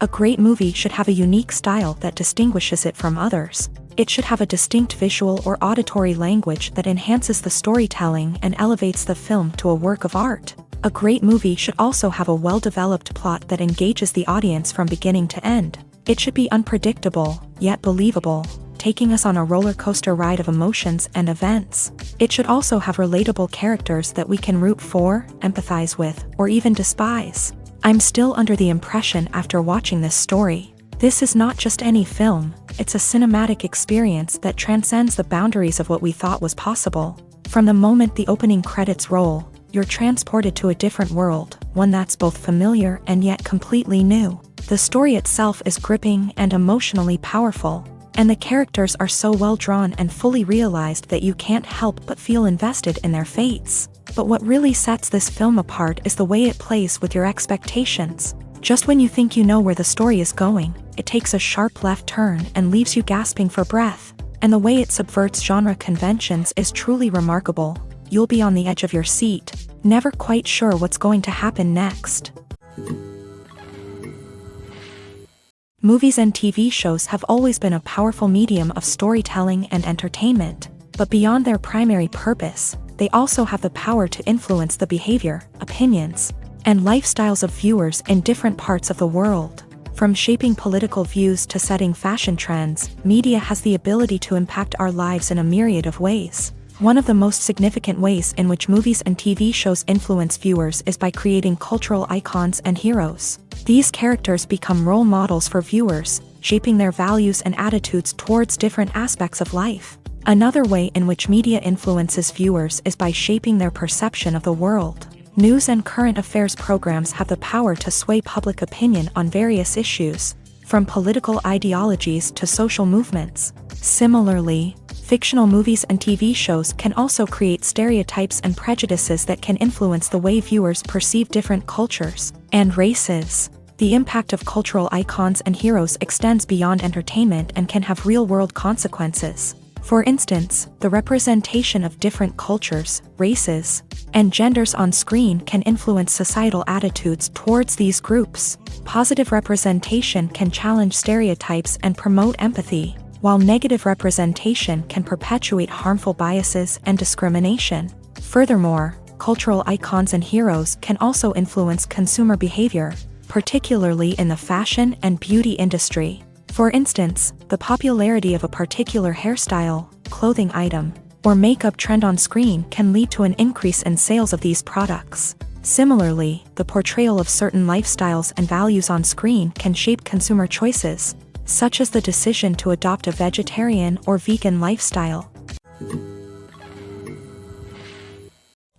A great movie should have a unique style that distinguishes it from others. It should have a distinct visual or auditory language that enhances the storytelling and elevates the film to a work of art. A great movie should also have a well-developed plot that engages the audience from beginning to end. It should be unpredictable, yet believable, taking us on a roller coaster ride of emotions and events. It should also have relatable characters that we can root for, empathize with, or even despise. I'm still under the impression after watching this story. This is not just any film, it's a cinematic experience that transcends the boundaries of what we thought was possible. From the moment the opening credits roll, you're transported to a different world, one that's both familiar and yet completely new. The story itself is gripping and emotionally powerful, and the characters are so well drawn and fully realized that you can't help but feel invested in their fates. But what really sets this film apart is the way it plays with your expectations. Just when you think you know where the story is going, it takes a sharp left turn and leaves you gasping for breath. And the way it subverts genre conventions is truly remarkable. You'll be on the edge of your seat, never quite sure what's going to happen next. Movies and TV shows have always been a powerful medium of storytelling and entertainment, but beyond their primary purpose, they also have the power to influence the behavior, opinions, and lifestyles of viewers in different parts of the world. From shaping political views to setting fashion trends, media has the ability to impact our lives in a myriad of ways. One of the most significant ways in which movies and TV shows influence viewers is by creating cultural icons and heroes. These characters become role models for viewers, shaping their values and attitudes towards different aspects of life. Another way in which media influences viewers is by shaping their perception of the world. News and current affairs programs have the power to sway public opinion on various issues, from political ideologies to social movements. Similarly, fictional movies and TV shows can also create stereotypes and prejudices that can influence the way viewers perceive different cultures and races. The impact of cultural icons and heroes extends beyond entertainment and can have real-world consequences. For instance, the representation of different cultures, races, and genders on screen can influence societal attitudes towards these groups. Positive representation can challenge stereotypes and promote empathy, while negative representation can perpetuate harmful biases and discrimination. Furthermore, cultural icons and heroes can also influence consumer behavior, particularly in the fashion and beauty industry. For instance, the popularity of a particular hairstyle, clothing item, or makeup trend on screen can lead to an increase in sales of these products. Similarly, the portrayal of certain lifestyles and values on screen can shape consumer choices, such as the decision to adopt a vegetarian or vegan lifestyle.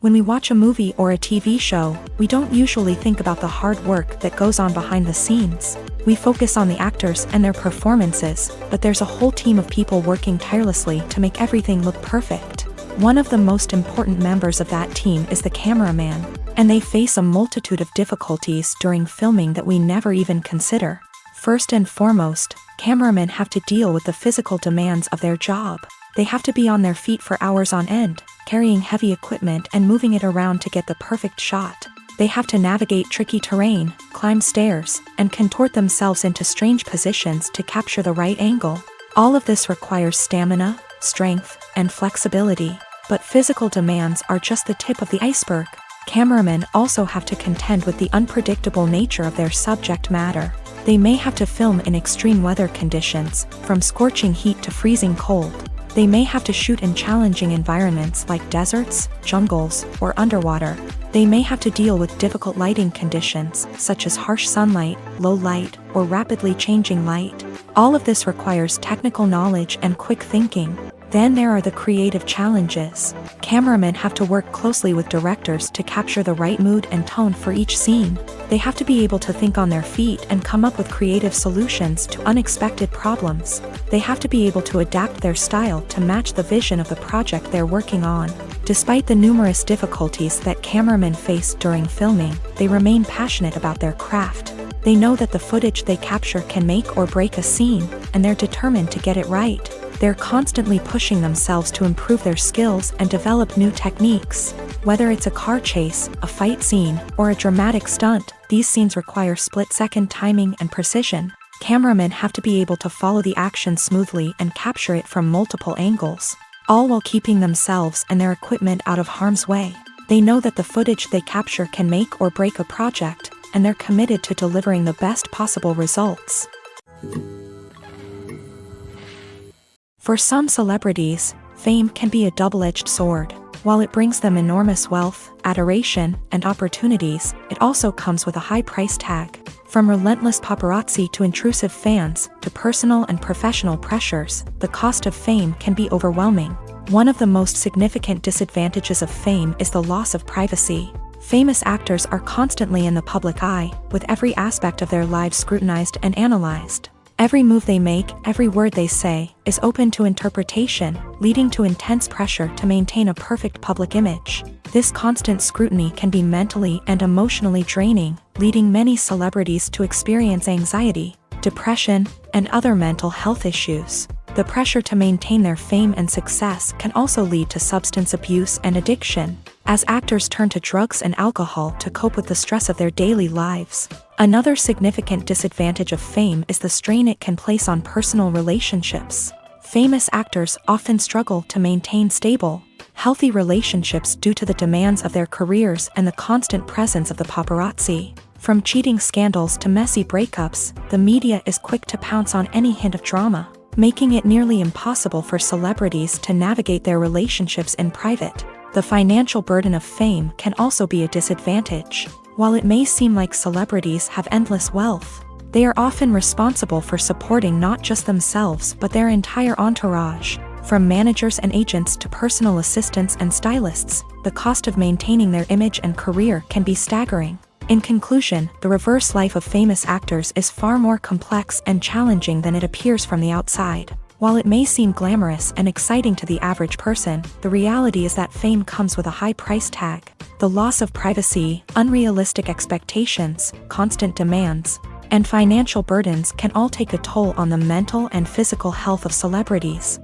When we watch a movie or a TV show, we don't usually think about the hard work that goes on behind the scenes. We focus on the actors and their performances, but there's a whole team of people working tirelessly to make everything look perfect. One of the most important members of that team is the cameraman, and they face a multitude of difficulties during filming that we never even consider. First and foremost, cameramen have to deal with the physical demands of their job. They have to be on their feet for hours on end, carrying heavy equipment and moving it around to get the perfect shot. They have to navigate tricky terrain, climb stairs, and contort themselves into strange positions to capture the right angle. All of this requires stamina, strength, and flexibility. But physical demands are just the tip of the iceberg. Cameramen also have to contend with the unpredictable nature of their subject matter. They may have to film in extreme weather conditions, from scorching heat to freezing cold. They may have to shoot in challenging environments like deserts, jungles, or underwater. They may have to deal with difficult lighting conditions, such as harsh sunlight, low light, or rapidly changing light. All of this requires technical knowledge and quick thinking. Then there are the creative challenges. Cameramen have to work closely with directors to capture the right mood and tone for each scene. They have to be able to think on their feet and come up with creative solutions to unexpected problems. They have to be able to adapt their style to match the vision of the project they're working on. Despite the numerous difficulties that cameramen face during filming, they remain passionate about their craft. They know that the footage they capture can make or break a scene, and they're determined to get it right. They're constantly pushing themselves to improve their skills and develop new techniques. Whether it's a car chase, a fight scene, or a dramatic stunt, these scenes require split-second timing and precision. Cameramen have to be able to follow the action smoothly and capture it from multiple angles, all while keeping themselves and their equipment out of harm's way. They know that the footage they capture can make or break a project, and they're committed to delivering the best possible results. For some celebrities, fame can be a double-edged sword. While it brings them enormous wealth, adoration, and opportunities, it also comes with a high price tag. From relentless paparazzi to intrusive fans, to personal and professional pressures, the cost of fame can be overwhelming. One of the most significant disadvantages of fame is the loss of privacy. Famous actors are constantly in the public eye, with every aspect of their lives scrutinized and analyzed. Every move they make, every word they say, is open to interpretation, leading to intense pressure to maintain a perfect public image. This constant scrutiny can be mentally and emotionally draining, leading many celebrities to experience anxiety, depression, and other mental health issues. The pressure to maintain their fame and success can also lead to substance abuse and addiction, as actors turn to drugs and alcohol to cope with the stress of their daily lives. Another significant disadvantage of fame is the strain it can place on personal relationships. Famous actors often struggle to maintain stable, healthy relationships due to the demands of their careers and the constant presence of the paparazzi. From cheating scandals to messy breakups, the media is quick to pounce on any hint of drama, making it nearly impossible for celebrities to navigate their relationships in private. The financial burden of fame can also be a disadvantage. While it may seem like celebrities have endless wealth, they are often responsible for supporting not just themselves but their entire entourage. From managers and agents to personal assistants and stylists, the cost of maintaining their image and career can be staggering. In conclusion, the reverse life of famous actors is far more complex and challenging than it appears from the outside. While it may seem glamorous and exciting to the average person, the reality is that fame comes with a high price tag. The loss of privacy, unrealistic expectations, constant demands, and financial burdens can all take a toll on the mental and physical health of celebrities.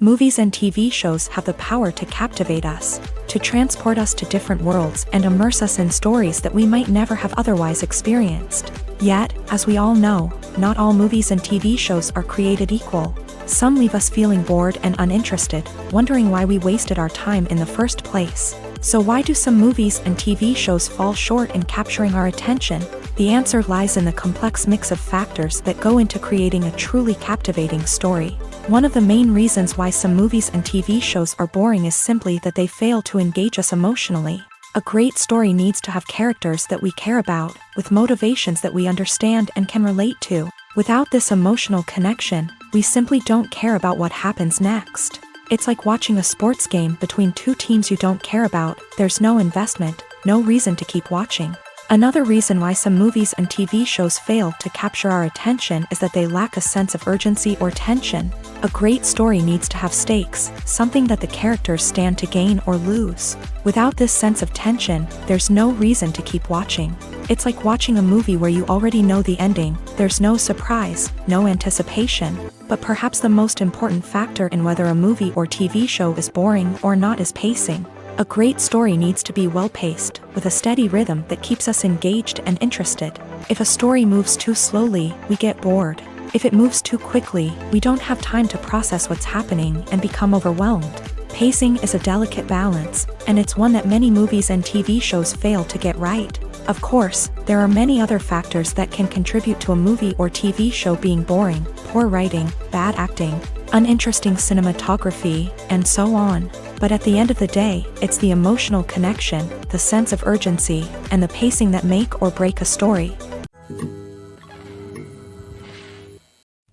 Movies and TV shows have the power to captivate us, to transport us to different worlds and immerse us in stories that we might never have otherwise experienced. Yet, as we all know, not all movies and TV shows are created equal. Some leave us feeling bored and uninterested, wondering why we wasted our time in the first place. So why do some movies and TV shows fall short in capturing our attention? The answer lies in the complex mix of factors that go into creating a truly captivating story. One of the main reasons why some movies and TV shows are boring is simply that they fail to engage us emotionally. A great story needs to have characters that we care about, with motivations that we understand and can relate to. Without this emotional connection, we simply don't care about what happens next. It's like watching a sports game between two teams you don't care about. There's no investment, no reason to keep watching. Another reason why some movies and TV shows fail to capture our attention is that they lack a sense of urgency or tension. A great story needs to have stakes, something that the characters stand to gain or lose. Without this sense of tension, there's no reason to keep watching. It's like watching a movie where you already know the ending. There's no surprise, no anticipation. But perhaps the most important factor in whether a movie or TV show is boring or not is pacing. A great story needs to be well-paced, with a steady rhythm that keeps us engaged and interested. If a story moves too slowly, we get bored. If it moves too quickly, we don't have time to process what's happening and become overwhelmed. Pacing is a delicate balance, and it's one that many movies and TV shows fail to get right. Of course, there are many other factors that can contribute to a movie or TV show being boring: poor writing, bad acting, uninteresting cinematography, and so on. But at the end of the day, it's the emotional connection, the sense of urgency, and the pacing that make or break a story.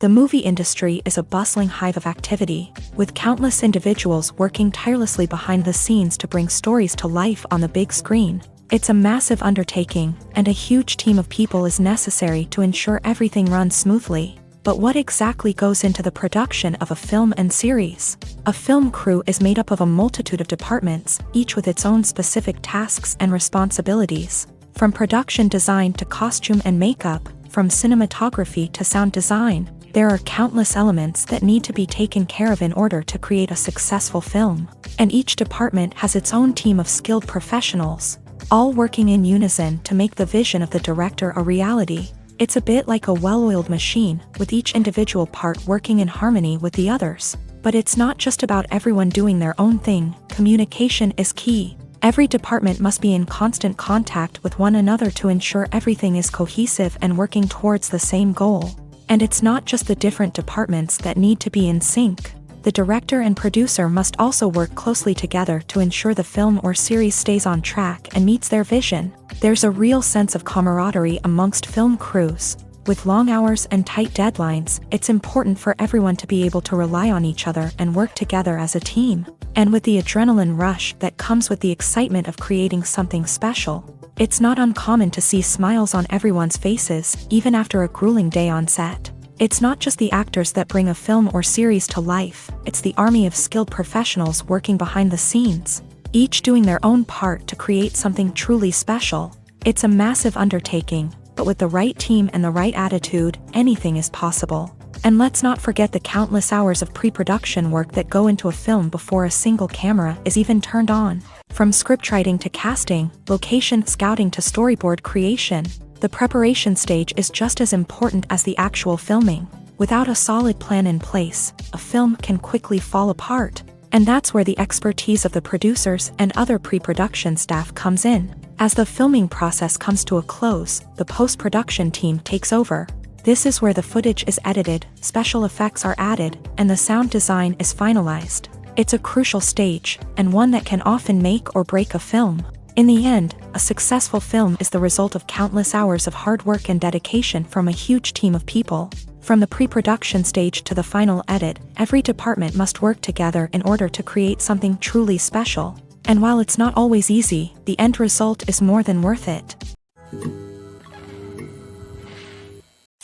The movie industry is a bustling hive of activity, with countless individuals working tirelessly behind the scenes to bring stories to life on the big screen. It's a massive undertaking, and a huge team of people is necessary to ensure everything runs smoothly. But what exactly goes into the production of a film and series? A film crew is made up of a multitude of departments, each with its own specific tasks and responsibilities. From production design to costume and makeup, from cinematography to sound design, there are countless elements that need to be taken care of in order to create a successful film. And each department has its own team of skilled professionals, all working in unison to make the vision of the director a reality. It's a bit like a well-oiled machine, with each individual part working in harmony with the others. But it's not just about everyone doing their own thing. Communication is key. Every department must be in constant contact with one another to ensure everything is cohesive and working towards the same goal. And it's not just the different departments that need to be in sync. The director and producer must also work closely together to ensure the film or series stays on track and meets their vision. There's a real sense of camaraderie amongst film crews. With long hours and tight deadlines, it's important for everyone to be able to rely on each other and work together as a team. And with the adrenaline rush that comes with the excitement of creating something special, it's not uncommon to see smiles on everyone's faces, even after a grueling day on set. It's not just the actors that bring a film or series to life, it's the army of skilled professionals working behind the scenes, each doing their own part to create something truly special. It's a massive undertaking, but with the right team and the right attitude, anything is possible. And let's not forget the countless hours of pre-production work that go into a film before a single camera is even turned on. From scriptwriting to casting, location scouting to storyboard creation, the preparation stage is just as important as the actual filming. Without a solid plan in place, a film can quickly fall apart. And that's where the expertise of the producers and other pre-production staff comes in. As the filming process comes to a close, the post-production team takes over. This is where the footage is edited, special effects are added, and the sound design is finalized. It's a crucial stage, and one that can often make or break a film. In the end, a successful film is the result of countless hours of hard work and dedication from a huge team of people. From the pre-production stage to the final edit, every department must work together in order to create something truly special. And while it's not always easy, the end result is more than worth it.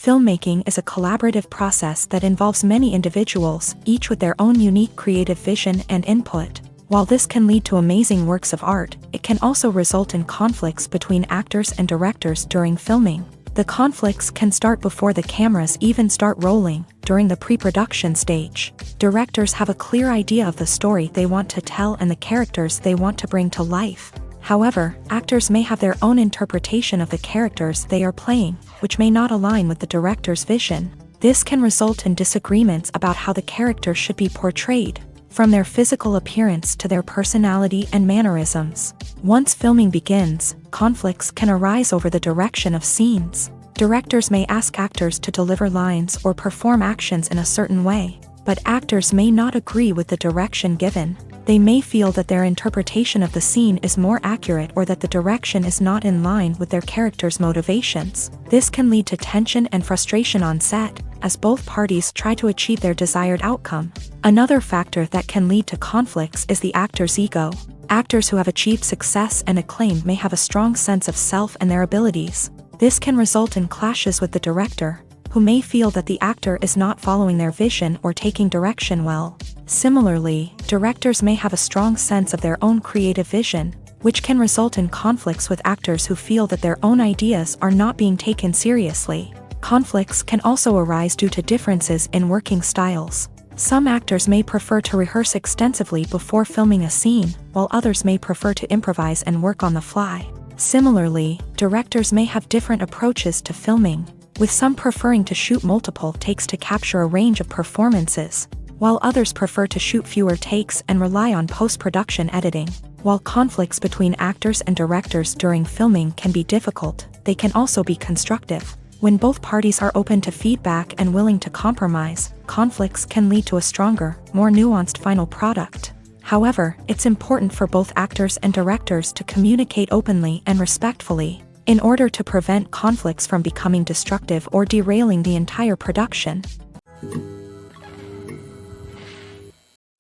Filmmaking is a collaborative process that involves many individuals, each with their own unique creative vision and input. While this can lead to amazing works of art, it can also result in conflicts between actors and directors during filming. The conflicts can start before the cameras even start rolling, during the pre-production stage. Directors have a clear idea of the story they want to tell and the characters they want to bring to life. However, actors may have their own interpretation of the characters they are playing, which may not align with the director's vision. This can result in disagreements about how the characters should be portrayed, from their physical appearance to their personality and mannerisms. Once filming begins, conflicts can arise over the direction of scenes. Directors may ask actors to deliver lines or perform actions in a certain way, but actors may not agree with the direction given. They may feel that their interpretation of the scene is more accurate or that the direction is not in line with their character's motivations. This can lead to tension and frustration on set, as both parties try to achieve their desired outcome. Another factor that can lead to conflicts is the actor's ego. Actors who have achieved success and acclaim may have a strong sense of self and their abilities. This can result in clashes with the director, who may feel that the actor is not following their vision or taking direction well. Similarly, directors may have a strong sense of their own creative vision, which can result in conflicts with actors who feel that their own ideas are not being taken seriously. Conflicts can also arise due to differences in working styles. Some actors may prefer to rehearse extensively before filming a scene, while others may prefer to improvise and work on the fly. Similarly, directors may have different approaches to filming, with some preferring to shoot multiple takes to capture a range of performances, while others prefer to shoot fewer takes and rely on post-production editing. While conflicts between actors and directors during filming can be difficult, they can also be constructive. When both parties are open to feedback and willing to compromise, conflicts can lead to a stronger, more nuanced final product. However, it's important for both actors and directors to communicate openly and respectfully, in order to prevent conflicts from becoming destructive or derailing the entire production.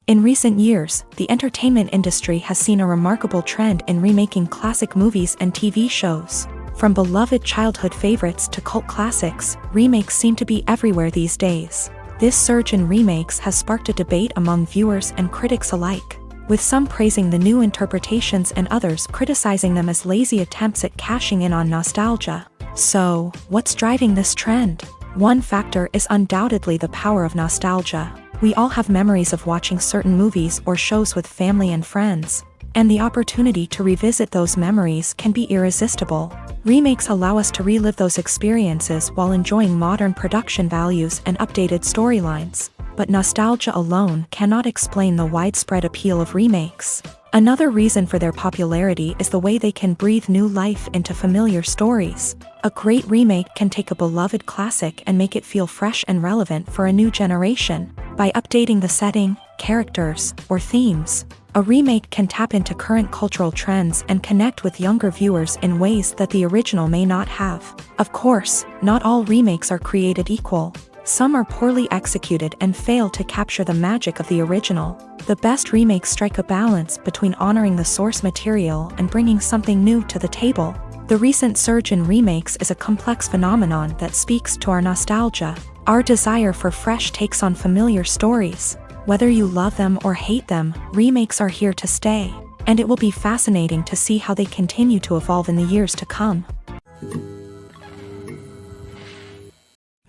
In recent years, the entertainment industry has seen a remarkable trend in remaking classic movies and TV shows. From beloved childhood favorites to cult classics, remakes seem to be everywhere these days. This surge in remakes has sparked a debate among viewers and critics alike, with some praising the new interpretations and others criticizing them as lazy attempts at cashing in on nostalgia. So, what's driving this trend? One factor is undoubtedly the power of nostalgia. We all have memories of watching certain movies or shows with family and friends, and the opportunity to revisit those memories can be irresistible. Remakes allow us to relive those experiences while enjoying modern production values and updated storylines. But nostalgia alone cannot explain the widespread appeal of remakes. Another reason for their popularity is the way they can breathe new life into familiar stories. A great remake can take a beloved classic and make it feel fresh and relevant for a new generation. By updating the setting, characters, or themes, a remake can tap into current cultural trends and connect with younger viewers in ways that the original may not have. Of course, not all remakes are created equal. Some are poorly executed and fail to capture the magic of the original. The best remakes strike a balance between honoring the source material and bringing something new to the table. The recent surge in remakes is a complex phenomenon that speaks to our nostalgia, our desire for fresh takes on familiar stories. Whether you love them or hate them, remakes are here to stay, and it will be fascinating to see how they continue to evolve in the years to come.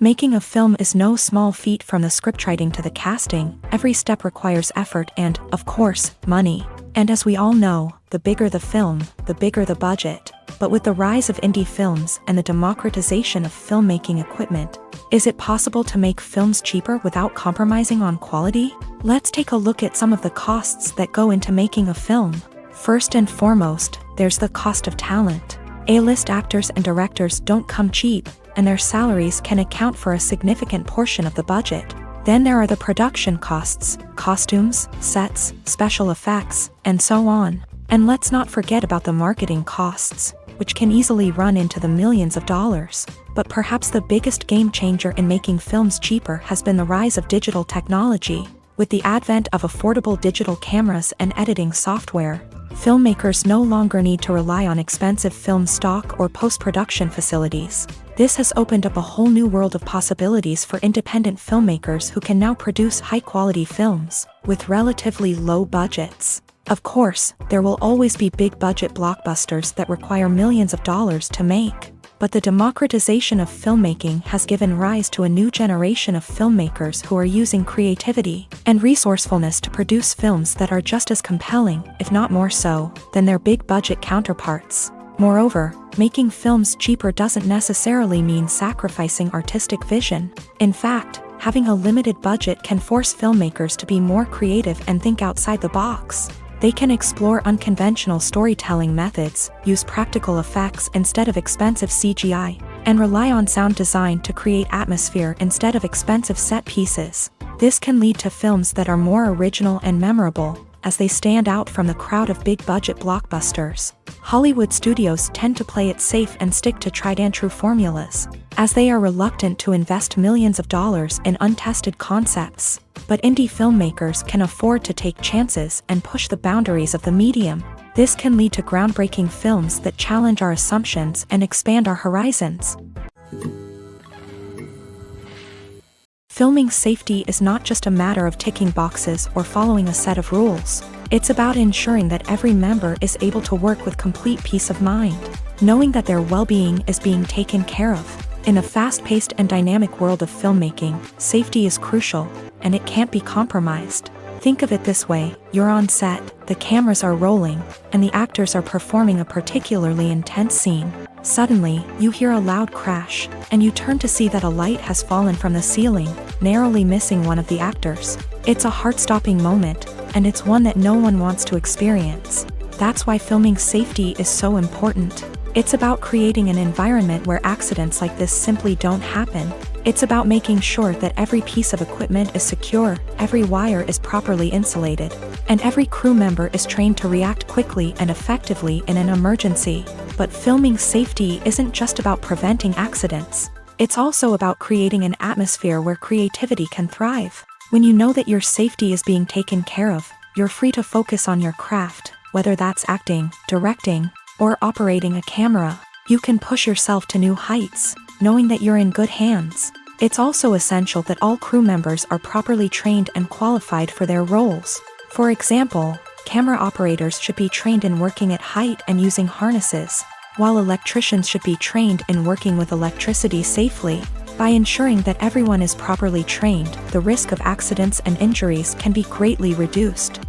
Making a film is no small feat. From the scriptwriting to the casting, every step requires effort and, of course, money. And as we all know, the bigger the film, the bigger the budget. But with the rise of indie films and the democratization of filmmaking equipment, is it possible to make films cheaper without compromising on quality? Let's take a look at some of the costs that go into making a film. First and foremost, there's the cost of talent. A-list actors and directors don't come cheap, and their salaries can account for a significant portion of the budget. Then there are the production costs, costumes, sets, special effects, and so on. And let's not forget about the marketing costs, which can easily run into the millions of dollars. But perhaps the biggest game changer in making films cheaper has been the rise of digital technology. With the advent of affordable digital cameras and editing software, filmmakers no longer need to rely on expensive film stock or post-production facilities. This has opened up a whole new world of possibilities for independent filmmakers who can now produce high-quality films with relatively low budgets. Of course, there will always be big-budget blockbusters that require millions of dollars to make. But the democratization of filmmaking has given rise to a new generation of filmmakers who are using creativity and resourcefulness to produce films that are just as compelling, if not more so, than their big-budget counterparts. Moreover, making films cheaper doesn't necessarily mean sacrificing artistic vision. In fact, having a limited budget can force filmmakers to be more creative and think outside the box. They can explore unconventional storytelling methods, use practical effects instead of expensive CGI, and rely on sound design to create atmosphere instead of expensive set pieces. This can lead to films that are more original and memorable, as they stand out from the crowd of big-budget blockbusters. Hollywood studios tend to play it safe and stick to tried-and-true formulas, as they are reluctant to invest millions of dollars in untested concepts. But indie filmmakers can afford to take chances and push the boundaries of the medium. This can lead to groundbreaking films that challenge our assumptions and expand our horizons. Filming safety is not just a matter of ticking boxes or following a set of rules. It's about ensuring that every member is able to work with complete peace of mind, knowing that their well-being is being taken care of. In a fast-paced and dynamic world of filmmaking, safety is crucial, and it can't be compromised. Think of it this way: you're on set, the cameras are rolling, and the actors are performing a particularly intense scene. Suddenly, you hear a loud crash, and you turn to see that a light has fallen from the ceiling, narrowly missing one of the actors. It's a heart-stopping moment, and it's one that no one wants to experience. That's why filming safety is so important. It's about creating an environment where accidents like this simply don't happen. It's about making sure that every piece of equipment is secure, every wire is properly insulated, and every crew member is trained to react quickly and effectively in an emergency. But filming safety isn't just about preventing accidents. It's also about creating an atmosphere where creativity can thrive. When you know that your safety is being taken care of, you're free to focus on your craft, whether that's acting, directing, or operating a camera. You can push yourself to new heights, knowing that you're in good hands. It's also essential that all crew members are properly trained and qualified for their roles. For example, camera operators should be trained in working at height and using harnesses, while electricians should be trained in working with electricity safely. By ensuring that everyone is properly trained, the risk of accidents and injuries can be greatly reduced.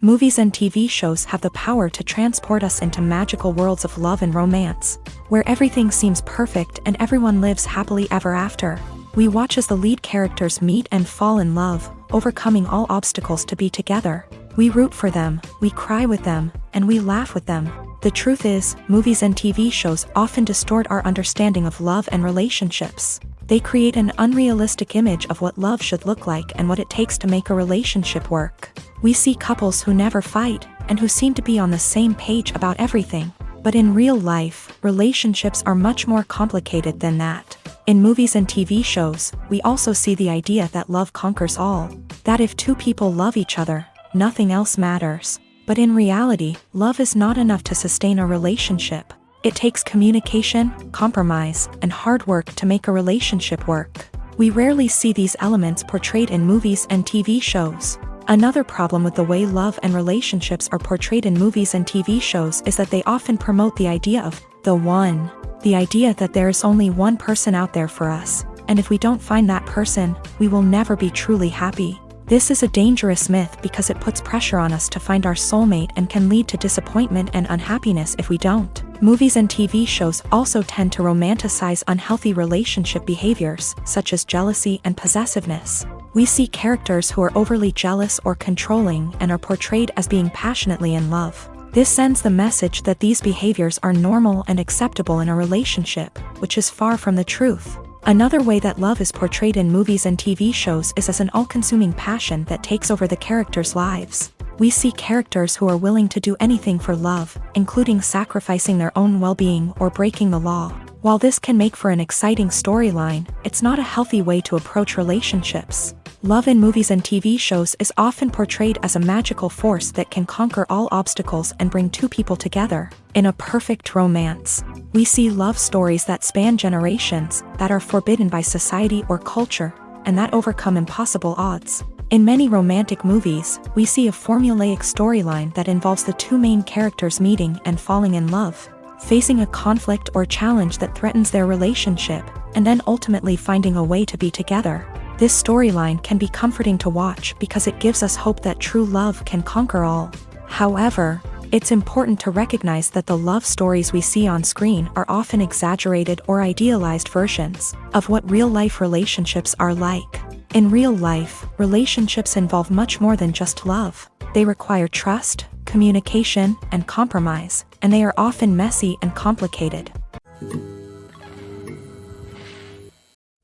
Movies and TV shows have the power to transport us into magical worlds of love and romance, where everything seems perfect and everyone lives happily ever after. We watch as the lead characters meet and fall in love, overcoming all obstacles to be together. We root for them, we cry with them, and we laugh with them. The truth is, movies and TV shows often distort our understanding of love and relationships. They create an unrealistic image of what love should look like and what it takes to make a relationship work. We see couples who never fight, and who seem to be on the same page about everything. But in real life, relationships are much more complicated than that. In movies and TV shows, we also see the idea that love conquers all. That if two people love each other, nothing else matters. But in reality, love is not enough to sustain a relationship. It takes communication, compromise, and hard work to make a relationship work. We rarely see these elements portrayed in movies and TV shows. Another problem with the way love and relationships are portrayed in movies and TV shows is that they often promote the idea of the one. The idea that there is only one person out there for us, and if we don't find that person, we will never be truly happy. This is a dangerous myth because it puts pressure on us to find our soulmate and can lead to disappointment and unhappiness if we don't. Movies and TV shows also tend to romanticize unhealthy relationship behaviors, such as jealousy and possessiveness. We see characters who are overly jealous or controlling and are portrayed as being passionately in love. This sends the message that these behaviors are normal and acceptable in a relationship, which is far from the truth. Another way that love is portrayed in movies and TV shows is as an all-consuming passion that takes over the characters' lives. We see characters who are willing to do anything for love, including sacrificing their own well-being or breaking the law. While this can make for an exciting storyline, it's not a healthy way to approach relationships. Love in movies and TV shows is often portrayed as a magical force that can conquer all obstacles and bring two people together. In a perfect romance, we see love stories that span generations, that are forbidden by society or culture, and that overcome impossible odds. In many romantic movies, we see a formulaic storyline that involves the two main characters meeting and falling in love, facing a conflict or challenge that threatens their relationship, and then ultimately finding a way to be together. This storyline can be comforting to watch because it gives us hope that true love can conquer all. However, it's important to recognize that the love stories we see on screen are often exaggerated or idealized versions of what real-life relationships are like. In real life, relationships involve much more than just love. They require trust, communication, and compromise, and they are often messy and complicated.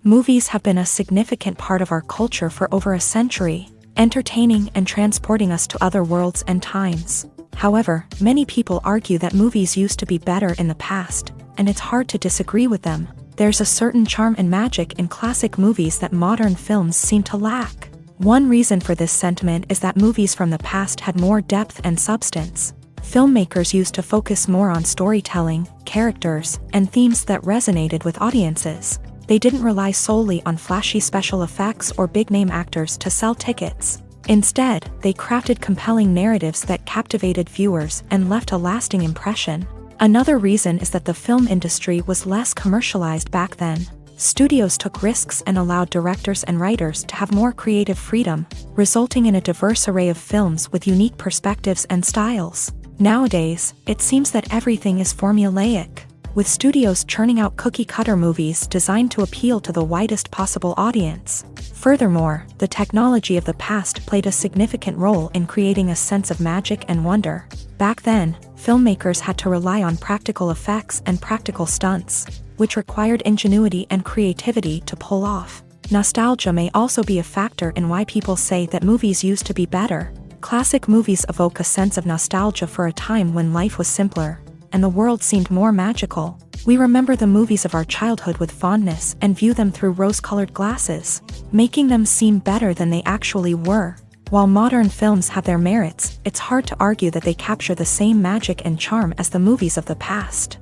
Movies have been a significant part of our culture for over a century, entertaining and transporting us to other worlds and times. However, many people argue that movies used to be better in the past, and it's hard to disagree with them. There's a certain charm and magic in classic movies that modern films seem to lack. One reason for this sentiment is that movies from the past had more depth and substance. Filmmakers used to focus more on storytelling, characters, and themes that resonated with audiences. They didn't rely solely on flashy special effects or big-name actors to sell tickets. Instead, they crafted compelling narratives that captivated viewers and left a lasting impression. Another reason is that the film industry was less commercialized back then. Studios took risks and allowed directors and writers to have more creative freedom, resulting in a diverse array of films with unique perspectives and styles. Nowadays, it seems that everything is formulaic, with studios churning out cookie-cutter movies designed to appeal to the widest possible audience. Furthermore, the technology of the past played a significant role in creating a sense of magic and wonder. Back then, filmmakers had to rely on practical effects and practical stunts, which required ingenuity and creativity to pull off. Nostalgia may also be a factor in why people say that movies used to be better. Classic movies evoke a sense of nostalgia for a time when life was simpler, and the world seemed more magical. We remember the movies of our childhood with fondness and view them through rose-colored glasses, making them seem better than they actually were. While modern films have their merits, it's hard to argue that they capture the same magic and charm as the movies of the past.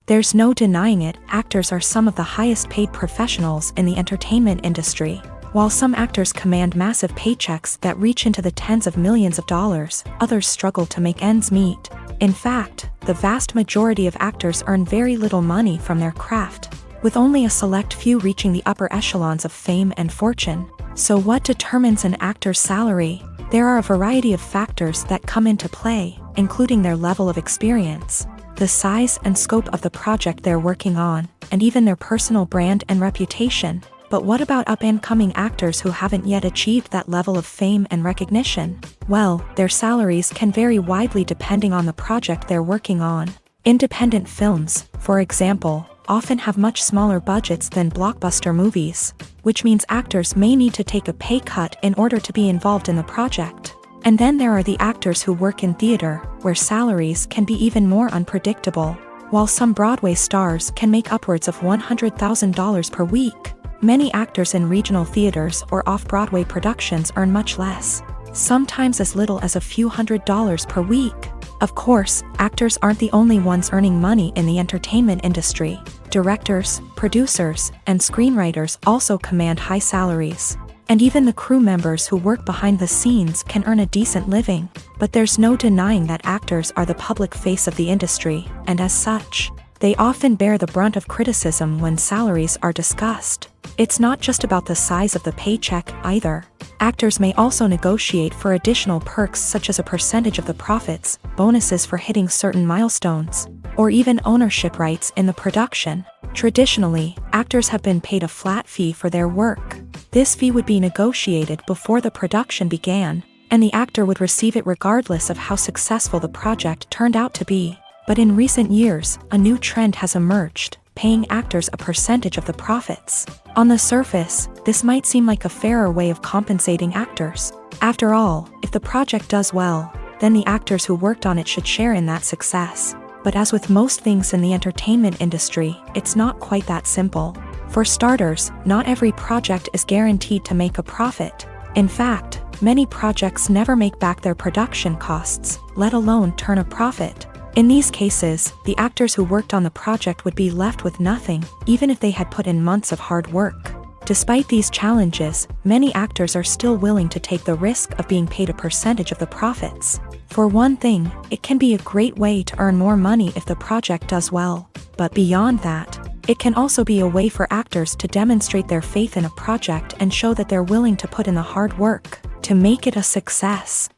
There's no denying it, actors are some of the highest paid professionals in the entertainment industry. While some actors command massive paychecks that reach into the tens of millions of dollars, others struggle to make ends meet. In fact, the vast majority of actors earn very little money from their craft, with only a select few reaching the upper echelons of fame and fortune. So what determines an actor's salary? There are a variety of factors that come into play, including their level of experience, the size and scope of the project they're working on, and even their personal brand and reputation. But what about up-and-coming actors who haven't yet achieved that level of fame and recognition? Well, their salaries can vary widely depending on the project they're working on. Independent films, for example, often have much smaller budgets than blockbuster movies, which means actors may need to take a pay cut in order to be involved in the project. And then there are the actors who work in theater, where salaries can be even more unpredictable. While some Broadway stars can make upwards of $100,000 per week, many actors in regional theaters or off-Broadway productions earn much less, sometimes as little as a few $100s per week. Of course, actors aren't the only ones earning money in the entertainment industry. Directors, producers, and screenwriters also command high salaries. And even the crew members who work behind the scenes can earn a decent living. But there's no denying that actors are the public face of the industry, and as such, they often bear the brunt of criticism when salaries are discussed. It's not just about the size of the paycheck, either. Actors may also negotiate for additional perks such as a percentage of the profits, bonuses for hitting certain milestones, or even ownership rights in the production. Traditionally, actors have been paid a flat fee for their work. This fee would be negotiated before the production began, and the actor would receive it regardless of how successful the project turned out to be. But in recent years, a new trend has emerged, paying actors a percentage of the profits. On the surface, this might seem like a fairer way of compensating actors. After all, if the project does well, then the actors who worked on it should share in that success. But as with most things in the entertainment industry, it's not quite that simple. For starters, not every project is guaranteed to make a profit. In fact, many projects never make back their production costs, let alone turn a profit. In these cases, the actors who worked on the project would be left with nothing, even if they had put in months of hard work. Despite these challenges, many actors are still willing to take the risk of being paid a percentage of the profits. For one thing, it can be a great way to earn more money if the project does well. But beyond that, it can also be a way for actors to demonstrate their faith in a project and show that they're willing to put in the hard work to make it a success.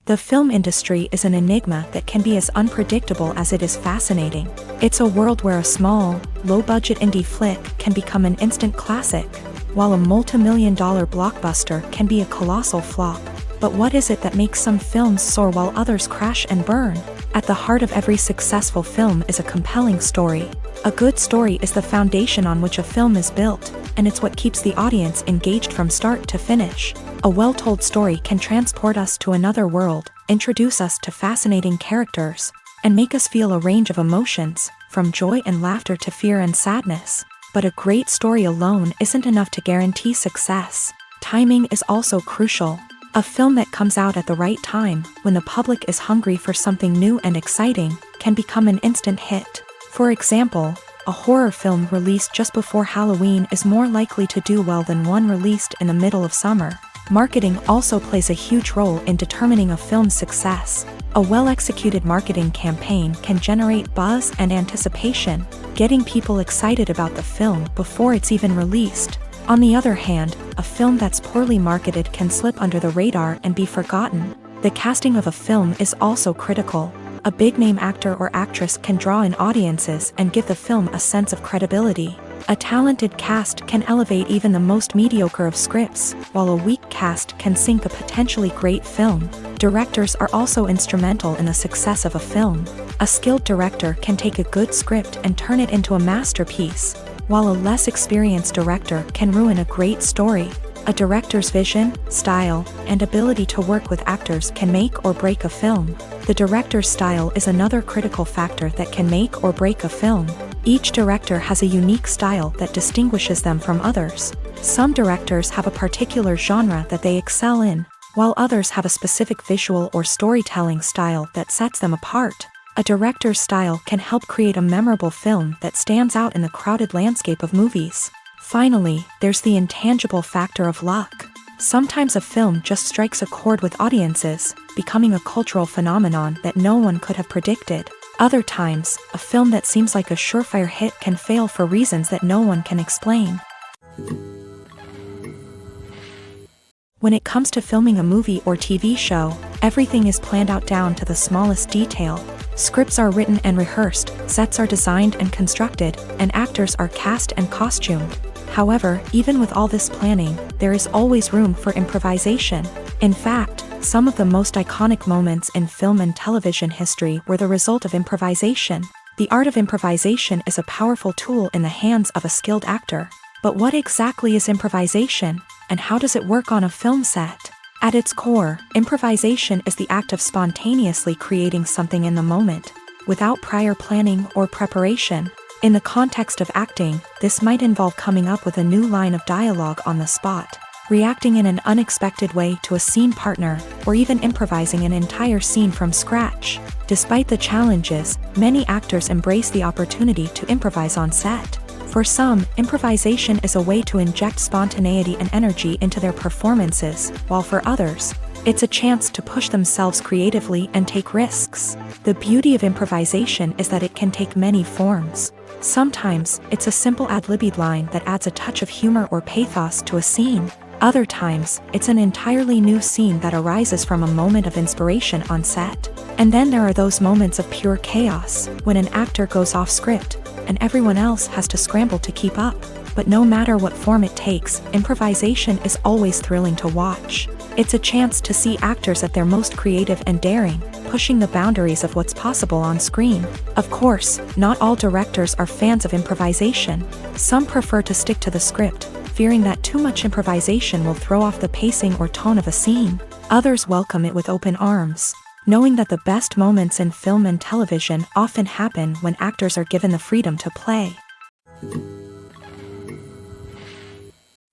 The film industry is an enigma that can be as unpredictable as it is fascinating. It's a world where a small, low-budget indie flick can become an instant classic, while a multi-million-dollar blockbuster can be a colossal flop. But what is it that makes some films soar while others crash and burn? At the heart of every successful film is a compelling story. A good story is the foundation on which a film is built, and it's what keeps the audience engaged from start to finish. A well-told story can transport us to another world, introduce us to fascinating characters, and make us feel a range of emotions, from joy and laughter to fear and sadness. But a great story alone isn't enough to guarantee success. Timing is also crucial. A film that comes out at the right time, when the public is hungry for something new and exciting, can become an instant hit. For example, a horror film released just before Halloween is more likely to do well than one released in the middle of summer. Marketing also plays a huge role in determining a film's success. A well-executed marketing campaign can generate buzz and anticipation, getting people excited about the film before it's even released. On the other hand, a film that's poorly marketed can slip under the radar and be forgotten. The casting of a film is also critical. A big-name actor or actress can draw in audiences and give the film a sense of credibility. A talented cast can elevate even the most mediocre of scripts, while a weak cast can sink a potentially great film. Directors are also instrumental in the success of a film. A skilled director can take a good script and turn it into a masterpiece, while a less experienced director can ruin a great story. A director's vision, style, and ability to work with actors can make or break a film. The director's style is another critical factor that can make or break a film. Each director has a unique style that distinguishes them from others. Some directors have a particular genre that they excel in, while others have a specific visual or storytelling style that sets them apart. A director's style can help create a memorable film that stands out in the crowded landscape of movies. Finally, there's the intangible factor of luck. Sometimes a film just strikes a chord with audiences, becoming a cultural phenomenon that no one could have predicted. Other times, a film that seems like a surefire hit can fail for reasons that no one can explain. When it comes to filming a movie or TV show, everything is planned out down to the smallest detail. Scripts are written and rehearsed, sets are designed and constructed, and actors are cast and costumed. However, even with all this planning, there is always room for improvisation. In fact, some of the most iconic moments in film and television history were the result of improvisation. The art of improvisation is a powerful tool in the hands of a skilled actor. But what exactly is improvisation, and how does it work on a film set? At its core, improvisation is the act of spontaneously creating something in the moment, without prior planning or preparation. In the context of acting, this might involve coming up with a new line of dialogue on the spot, reacting in an unexpected way to a scene partner, or even improvising an entire scene from scratch. Despite the challenges, many actors embrace the opportunity to improvise on set. For some, improvisation is a way to inject spontaneity and energy into their performances, while for others, it's a chance to push themselves creatively and take risks. The beauty of improvisation is that it can take many forms. Sometimes, it's a simple ad-libbed line that adds a touch of humor or pathos to a scene. Other times, it's an entirely new scene that arises from a moment of inspiration on set. And then there are those moments of pure chaos, when an actor goes off script, and everyone else has to scramble to keep up. But no matter what form it takes, improvisation is always thrilling to watch. It's a chance to see actors at their most creative and daring, pushing the boundaries of what's possible on screen. Of course, not all directors are fans of improvisation. Some prefer to stick to the script, fearing that too much improvisation will throw off the pacing or tone of a scene. Others welcome it with open arms, knowing that the best moments in film and television often happen when actors are given the freedom to play.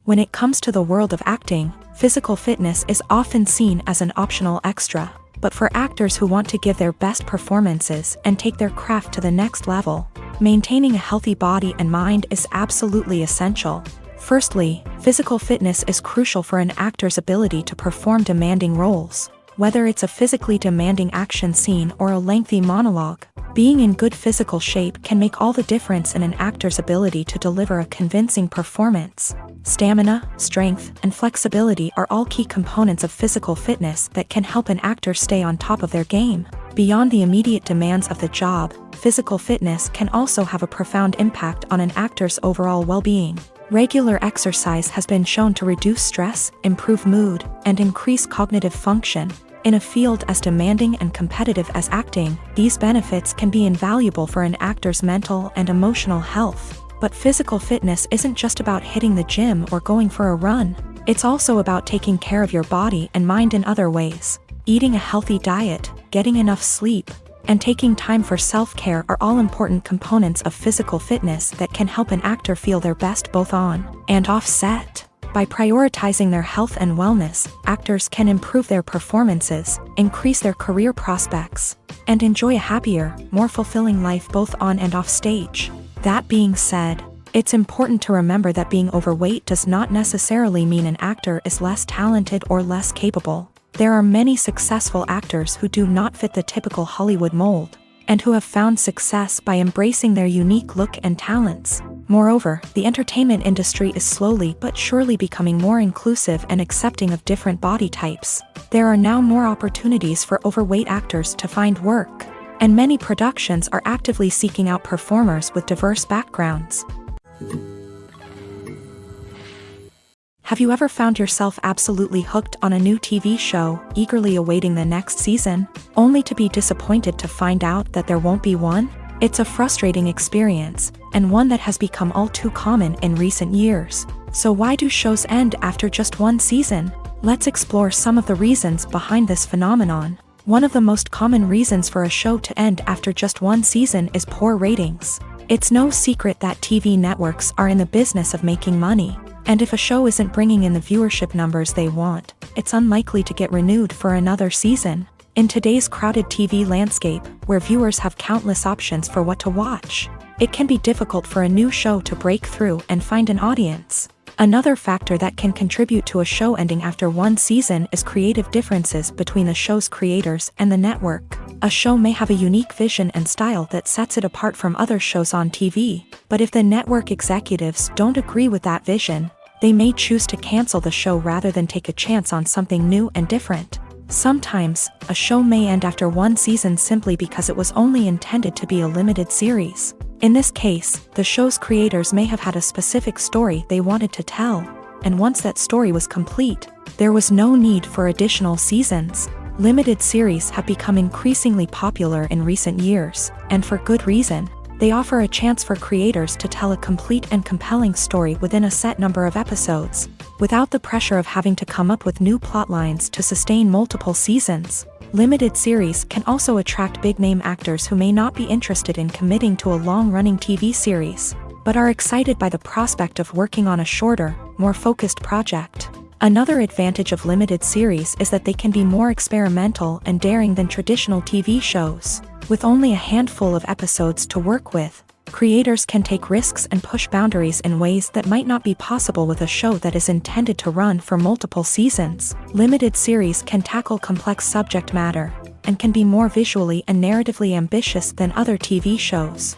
When it comes to the world of acting, physical fitness is often seen as an optional extra. But for actors who want to give their best performances and take their craft to the next level, maintaining a healthy body and mind is absolutely essential. Firstly, physical fitness is crucial for an actor's ability to perform demanding roles. Whether it's a physically demanding action scene or a lengthy monologue, being in good physical shape can make all the difference in an actor's ability to deliver a convincing performance. Stamina, strength, and flexibility are all key components of physical fitness that can help an actor stay on top of their game. Beyond the immediate demands of the job, physical fitness can also have a profound impact on an actor's overall well-being. Regular exercise has been shown to reduce stress, improve mood, and increase cognitive function. In a field as demanding and competitive as acting, these benefits can be invaluable for an actor's mental and emotional health. But physical fitness isn't just about hitting the gym or going for a run. It's also about taking care of your body and mind in other ways. Eating a healthy diet, getting enough sleep, and taking time for self-care are all important components of physical fitness that can help an actor feel their best both on and off set. By prioritizing their health and wellness, actors can improve their performances, increase their career prospects, and enjoy a happier, more fulfilling life both on and off stage. That being said, it's important to remember that being overweight does not necessarily mean an actor is less talented or less capable. There are many successful actors who do not fit the typical Hollywood mold, and who have found success by embracing their unique look and talents. Moreover, the entertainment industry is slowly but surely becoming more inclusive and accepting of different body types. There are now more opportunities for overweight actors to find work, and many productions are actively seeking out performers with diverse backgrounds. Have you ever found yourself absolutely hooked on a new TV show, eagerly awaiting the next season, only to be disappointed to find out that there won't be one? It's a frustrating experience, and one that has become all too common in recent years. So why do shows end after just one season? Let's explore some of the reasons behind this phenomenon. One of the most common reasons for a show to end after just one season is poor ratings. It's no secret that TV networks are in the business of making money. And if a show isn't bringing in the viewership numbers they want, it's unlikely to get renewed for another season. In today's crowded TV landscape, where viewers have countless options for what to watch, it can be difficult for a new show to break through and find an audience. Another factor that can contribute to a show ending after one season is creative differences between the show's creators and the network. A show may have a unique vision and style that sets it apart from other shows on TV, but if the network executives don't agree with that vision, they may choose to cancel the show rather than take a chance on something new and different. Sometimes, a show may end after one season simply because it was only intended to be a limited series. In this case, the show's creators may have had a specific story they wanted to tell, and once that story was complete, there was no need for additional seasons. Limited series have become increasingly popular in recent years, and for good reason. They offer a chance for creators to tell a complete and compelling story within a set number of episodes, without the pressure of having to come up with new plotlines to sustain multiple seasons. Limited series can also attract big-name actors who may not be interested in committing to a long-running TV series, but are excited by the prospect of working on a shorter, more focused project. Another advantage of limited series is that they can be more experimental and daring than traditional TV shows. With only a handful of episodes to work with, creators can take risks and push boundaries in ways that might not be possible with a show that is intended to run for multiple seasons. Limited series can tackle complex subject matter, and can be more visually and narratively ambitious than other TV shows.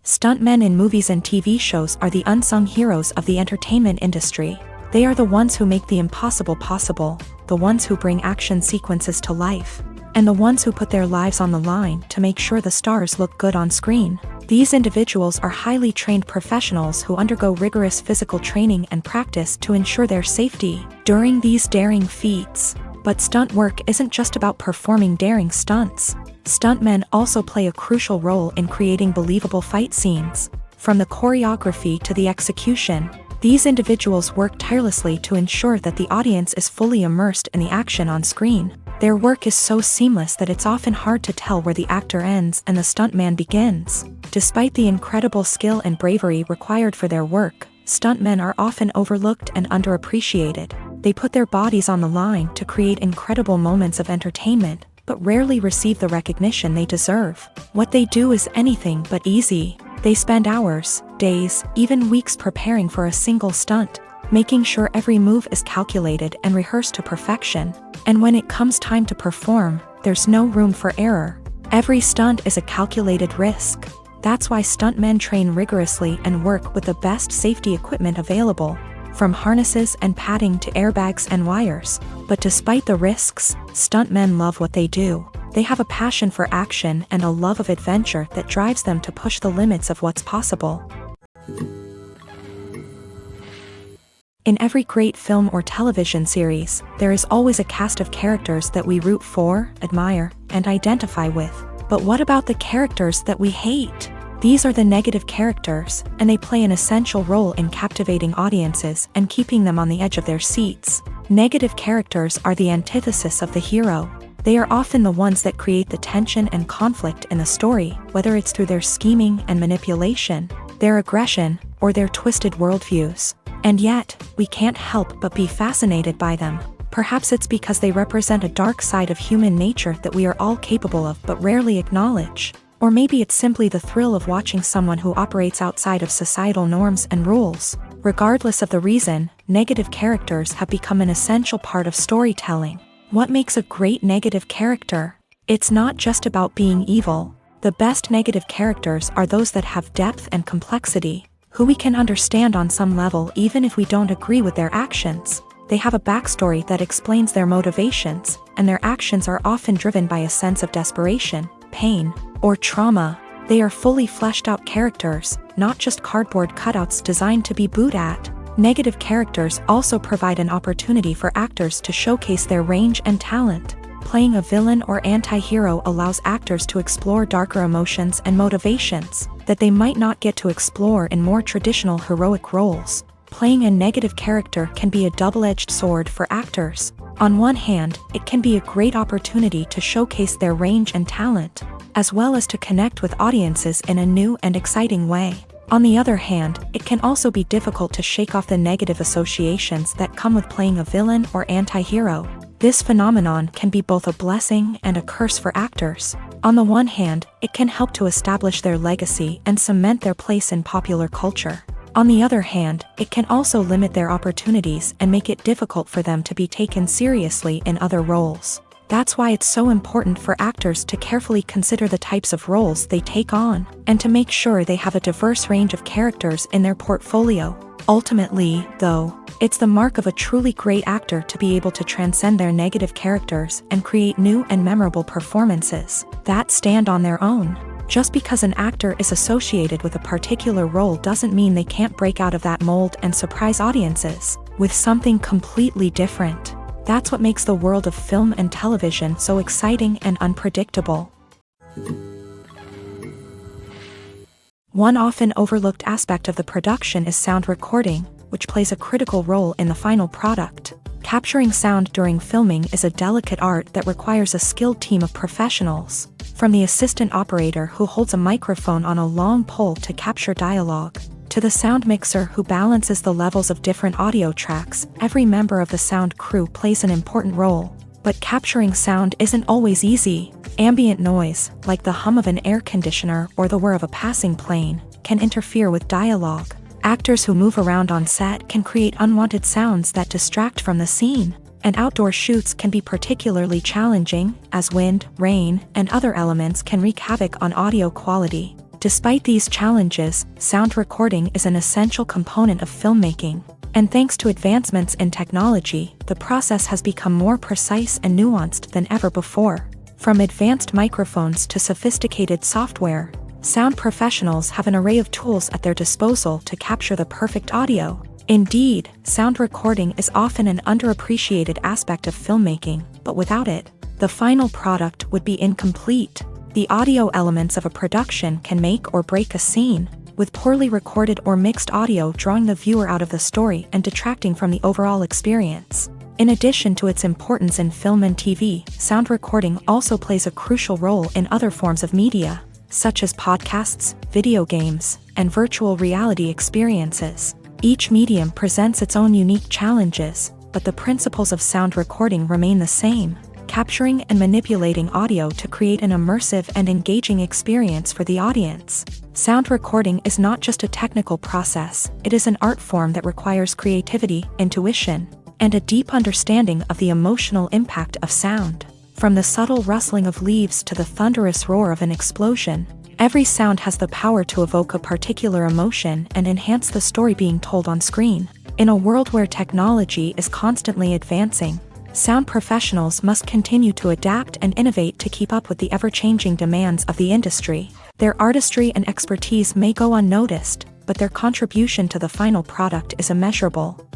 Stuntmen in movies and TV shows are the unsung heroes of the entertainment industry. They are the ones who make the impossible possible, the ones who bring action sequences to life, and the ones who put their lives on the line to make sure the stars look good on screen. These individuals are highly trained professionals who undergo rigorous physical training and practice to ensure their safety during these daring feats. But stunt work isn't just about performing daring stunts. Stuntmen also play a crucial role in creating believable fight scenes. From the choreography to the execution, these individuals work tirelessly to ensure that the audience is fully immersed in the action on screen. Their work is so seamless that it's often hard to tell where the actor ends and the stuntman begins. Despite the incredible skill and bravery required for their work, stuntmen are often overlooked and underappreciated. They put their bodies on the line to create incredible moments of entertainment, but rarely receive the recognition they deserve. What they do is anything but easy. They spend hours, days, even weeks preparing for a single stunt, making sure every move is calculated and rehearsed to perfection. And when it comes time to perform, there's no room for error. Every stunt is a calculated risk. That's why stuntmen train rigorously and work with the best safety equipment available, from harnesses and padding to airbags and wires. But despite the risks, stuntmen love what they do. They have a passion for action and a love of adventure that drives them to push the limits of what's possible. In every great film or television series, there is always a cast of characters that we root for, admire, and identify with. But what about the characters that we hate? These are the negative characters, and they play an essential role in captivating audiences and keeping them on the edge of their seats. Negative characters are the antithesis of the hero. They are often the ones that create the tension and conflict in the story, whether it's through their scheming and manipulation, their aggression, or their twisted worldviews. And yet, we can't help but be fascinated by them. Perhaps it's because they represent a dark side of human nature that we are all capable of but rarely acknowledge. Or maybe it's simply the thrill of watching someone who operates outside of societal norms and rules. Regardless of the reason, negative characters have become an essential part of storytelling. What makes a great negative character? It's not just about being evil. The best negative characters are those that have depth and complexity, who we can understand on some level even if we don't agree with their actions. They have a backstory that explains their motivations, and their actions are often driven by a sense of desperation, pain, or trauma. They are fully fleshed out characters, not just cardboard cutouts designed to be booed at. Negative characters also provide an opportunity for actors to showcase their range and talent. Playing a villain or anti-hero allows actors to explore darker emotions and motivations that they might not get to explore in more traditional heroic roles. Playing a negative character can be a double-edged sword for actors. On one hand, it can be a great opportunity to showcase their range and talent, as well as to connect with audiences in a new and exciting way. On the other hand, it can also be difficult to shake off the negative associations that come with playing a villain or anti-hero. This phenomenon can be both a blessing and a curse for actors. On the one hand, it can help to establish their legacy and cement their place in popular culture. On the other hand, it can also limit their opportunities and make it difficult for them to be taken seriously in other roles. That's why it's so important for actors to carefully consider the types of roles they take on, and to make sure they have a diverse range of characters in their portfolio. Ultimately, though, it's the mark of a truly great actor to be able to transcend their negative characters and create new and memorable performances that stand on their own. Just because an actor is associated with a particular role doesn't mean they can't break out of that mold and surprise audiences with something completely different. That's what makes the world of film and television so exciting and unpredictable. One often overlooked aspect of the production is sound recording, which plays a critical role in the final product. Capturing sound during filming is a delicate art that requires a skilled team of professionals. From the assistant operator who holds a microphone on a long pole to capture dialogue, to the sound mixer who balances the levels of different audio tracks, every member of the sound crew plays an important role. But capturing sound isn't always easy. Ambient noise, like the hum of an air conditioner or the whir of a passing plane, can interfere with dialogue. Actors who move around on set can create unwanted sounds that distract from the scene. And outdoor shoots can be particularly challenging, as wind, rain, and other elements can wreak havoc on audio quality. Despite these challenges, sound recording is an essential component of filmmaking. And thanks to advancements in technology, the process has become more precise and nuanced than ever before. From advanced microphones to sophisticated software, sound professionals have an array of tools at their disposal to capture the perfect audio. Indeed, sound recording is often an underappreciated aspect of filmmaking, but without it, the final product would be incomplete. The audio elements of a production can make or break a scene, with poorly recorded or mixed audio drawing the viewer out of the story and detracting from the overall experience. In addition to its importance in film and TV, sound recording also plays a crucial role in other forms of media, such as podcasts, video games, and virtual reality experiences. Each medium presents its own unique challenges, but the principles of sound recording remain the same: capturing and manipulating audio to create an immersive and engaging experience for the audience. Sound recording is not just a technical process, it is an art form that requires creativity, intuition, and a deep understanding of the emotional impact of sound. From the subtle rustling of leaves to the thunderous roar of an explosion, every sound has the power to evoke a particular emotion and enhance the story being told on screen. In a world where technology is constantly advancing, sound professionals must continue to adapt and innovate to keep up with the ever-changing demands of the industry. Their artistry and expertise may go unnoticed, but their contribution to the final product is immeasurable.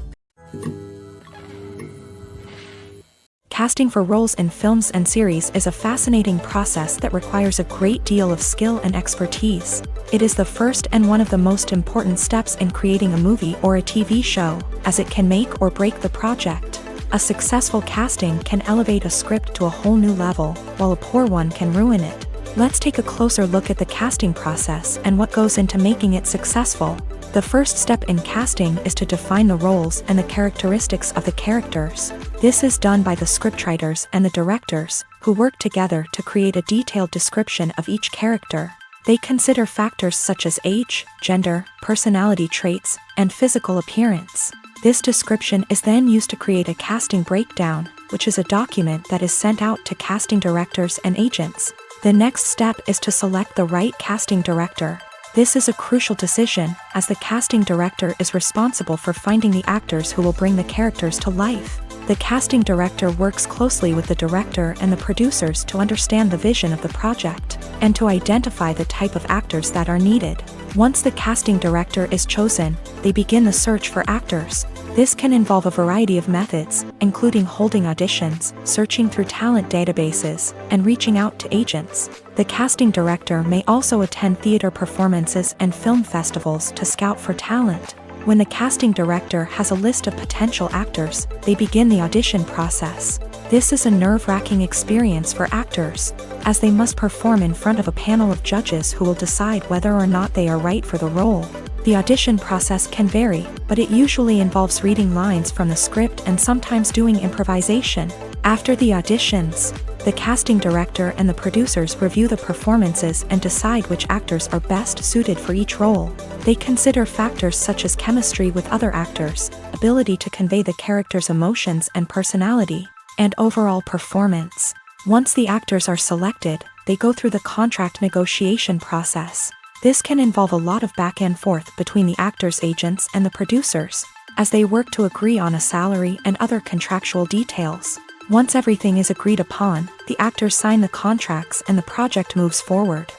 Casting for roles in films and series is a fascinating process that requires a great deal of skill and expertise. It is the first and one of the most important steps in creating a movie or a TV show, as it can make or break the project. A successful casting can elevate a script to a whole new level, while a poor one can ruin it. Let's take a closer look at the casting process and what goes into making it successful. The first step in casting is to define the roles and the characteristics of the characters. This is done by the scriptwriters and the directors, who work together to create a detailed description of each character. They consider factors such as age, gender, personality traits, and physical appearance. This description is then used to create a casting breakdown, which is a document that is sent out to casting directors and agents. The next step is to select the right casting director. This is a crucial decision, as the casting director is responsible for finding the actors who will bring the characters to life. The casting director works closely with the director and the producers to understand the vision of the project, and to identify the type of actors that are needed. Once the casting director is chosen, they begin the search for actors. This can involve a variety of methods, including holding auditions, searching through talent databases, and reaching out to agents. The casting director may also attend theater performances and film festivals to scout for talent. When the casting director has a list of potential actors, they begin the audition process. This is a nerve-wracking experience for actors, as they must perform in front of a panel of judges who will decide whether or not they are right for the role. The audition process can vary, but it usually involves reading lines from the script and sometimes doing improvisation. After the auditions, the casting director and the producers review the performances and decide which actors are best suited for each role. They consider factors such as chemistry with other actors, ability to convey the character's emotions and personality, and overall performance. Once the actors are selected, they go through the contract negotiation process. This can involve a lot of back and forth between the actors' agents and the producers, as they work to agree on a salary and other contractual details. Once everything is agreed upon, the actors sign the contracts and the project moves forward.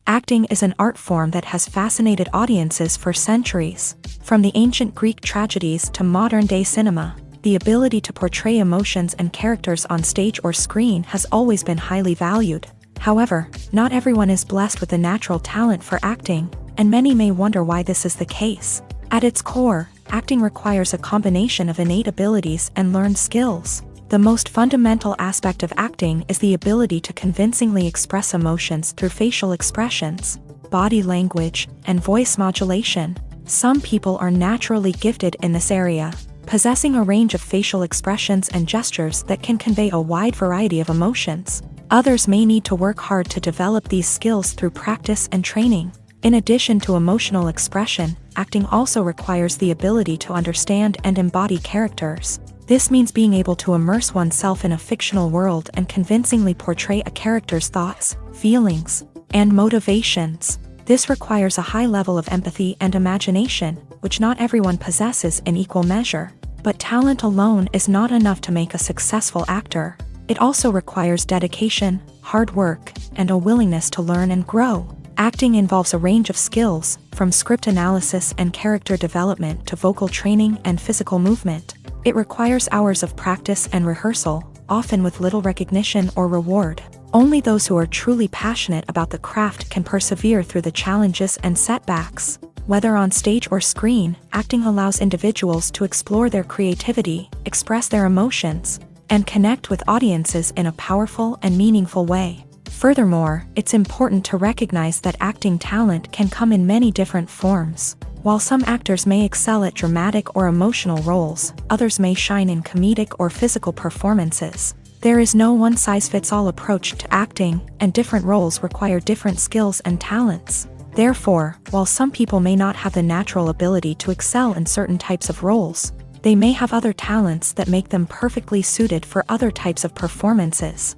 Acting is an art form that has fascinated audiences for centuries. From the ancient Greek tragedies to modern-day cinema, the ability to portray emotions and characters on stage or screen has always been highly valued. However, not everyone is blessed with a natural talent for acting, and many may wonder why this is the case. At its core, acting requires a combination of innate abilities and learned skills. The most fundamental aspect of acting is the ability to convincingly express emotions through facial expressions, body language, and voice modulation. Some people are naturally gifted in this area, possessing a range of facial expressions and gestures that can convey a wide variety of emotions. Others may need to work hard to develop these skills through practice and training. In addition to emotional expression, acting also requires the ability to understand and embody characters. This means being able to immerse oneself in a fictional world and convincingly portray a character's thoughts, feelings, and motivations. This requires a high level of empathy and imagination, which not everyone possesses in equal measure. But talent alone is not enough to make a successful actor. It also requires dedication, hard work, and a willingness to learn and grow. Acting involves a range of skills, from script analysis and character development to vocal training and physical movement. It requires hours of practice and rehearsal, often with little recognition or reward. Only those who are truly passionate about the craft can persevere through the challenges and setbacks. Whether on stage or screen, acting allows individuals to explore their creativity, express their emotions, and connect with audiences in a powerful and meaningful way. Furthermore, it's important to recognize that acting talent can come in many different forms. While some actors may excel at dramatic or emotional roles, others may shine in comedic or physical performances. There is no one-size-fits-all approach to acting, and different roles require different skills and talents. Therefore, while some people may not have the natural ability to excel in certain types of roles, they may have other talents that make them perfectly suited for other types of performances.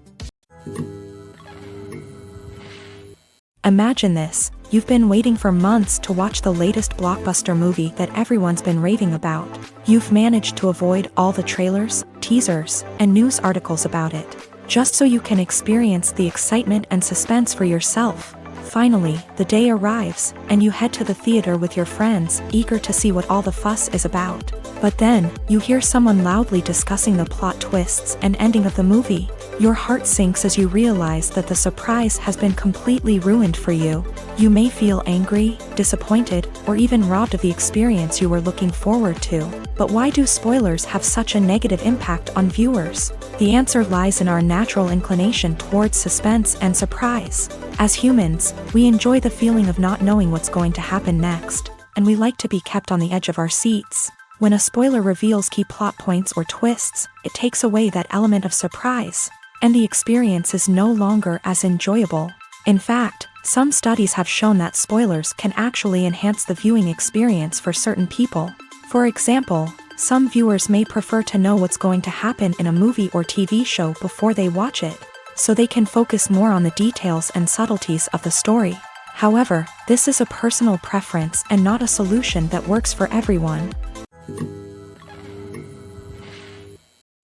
Imagine this: you've been waiting for months to watch the latest blockbuster movie that everyone's been raving about. You've managed to avoid all the trailers, teasers, and news articles about it, just so you can experience the excitement and suspense for yourself. Finally, the day arrives, and you head to the theater with your friends, eager to see what all the fuss is about. But then, you hear someone loudly discussing the plot twists and ending of the movie. Your heart sinks as you realize that the surprise has been completely ruined for you. You may feel angry, disappointed, or even robbed of the experience you were looking forward to. But why do spoilers have such a negative impact on viewers? The answer lies in our natural inclination towards suspense and surprise. As humans, we enjoy the feeling of not knowing what's going to happen next, and we like to be kept on the edge of our seats. When a spoiler reveals key plot points or twists, it takes away that element of surprise, and the experience is no longer as enjoyable. In fact, some studies have shown that spoilers can actually enhance the viewing experience for certain people. For example, some viewers may prefer to know what's going to happen in a movie or TV show before they watch it, so they can focus more on the details and subtleties of the story. However, this is a personal preference and not a solution that works for everyone.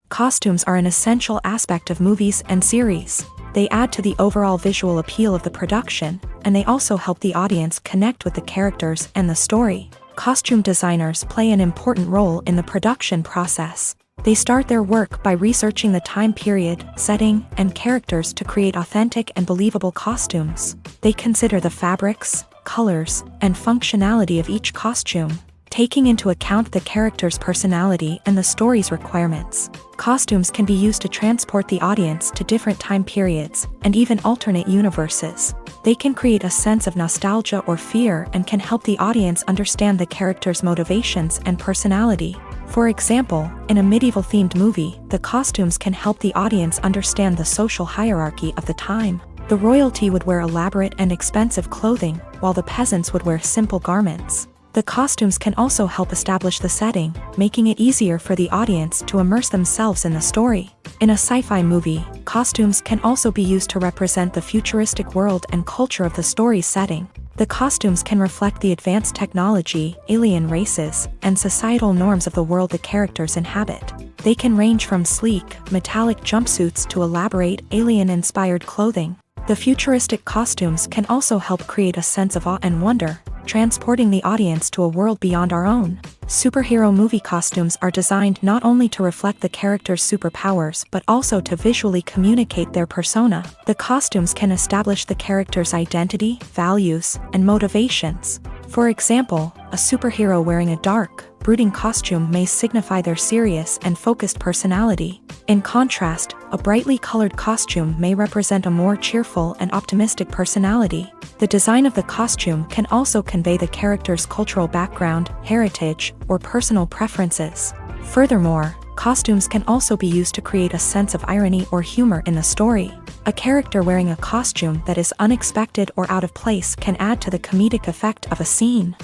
Costumes are an essential aspect of movies and series. They add to the overall visual appeal of the production, and they also help the audience connect with the characters and the story. Costume designers play an important role in the production process. They start their work by researching the time period, setting, and characters to create authentic and believable costumes. They consider the fabrics, colors, and functionality of each costume, taking into account the character's personality and the story's requirements. Costumes can be used to transport the audience to different time periods and even alternate universes. They can create a sense of nostalgia or fear and can help the audience understand the character's motivations and personality. For example, in a medieval-themed movie, the costumes can help the audience understand the social hierarchy of the time. The royalty would wear elaborate and expensive clothing, while the peasants would wear simple garments. The costumes can also help establish the setting, making it easier for the audience to immerse themselves in the story. In a sci-fi movie, costumes can also be used to represent the futuristic world and culture of the story's setting. The costumes can reflect the advanced technology, alien races, and societal norms of the world the characters inhabit. They can range from sleek, metallic jumpsuits to elaborate, alien-inspired clothing. The futuristic costumes can also help create a sense of awe and wonder, transporting the audience to a world beyond our own. Superhero movie costumes are designed not only to reflect the character's superpowers but also to visually communicate their persona. The costumes can establish the character's identity, values, and motivations. For example, a superhero wearing a dark, brooding costume may signify their serious and focused personality. In contrast, a brightly colored costume may represent a more cheerful and optimistic personality. The design of the costume can also convey the character's cultural background, heritage, or personal preferences. Furthermore, costumes can also be used to create a sense of irony or humor in the story. A character wearing a costume that is unexpected or out of place can add to the comedic effect of a scene.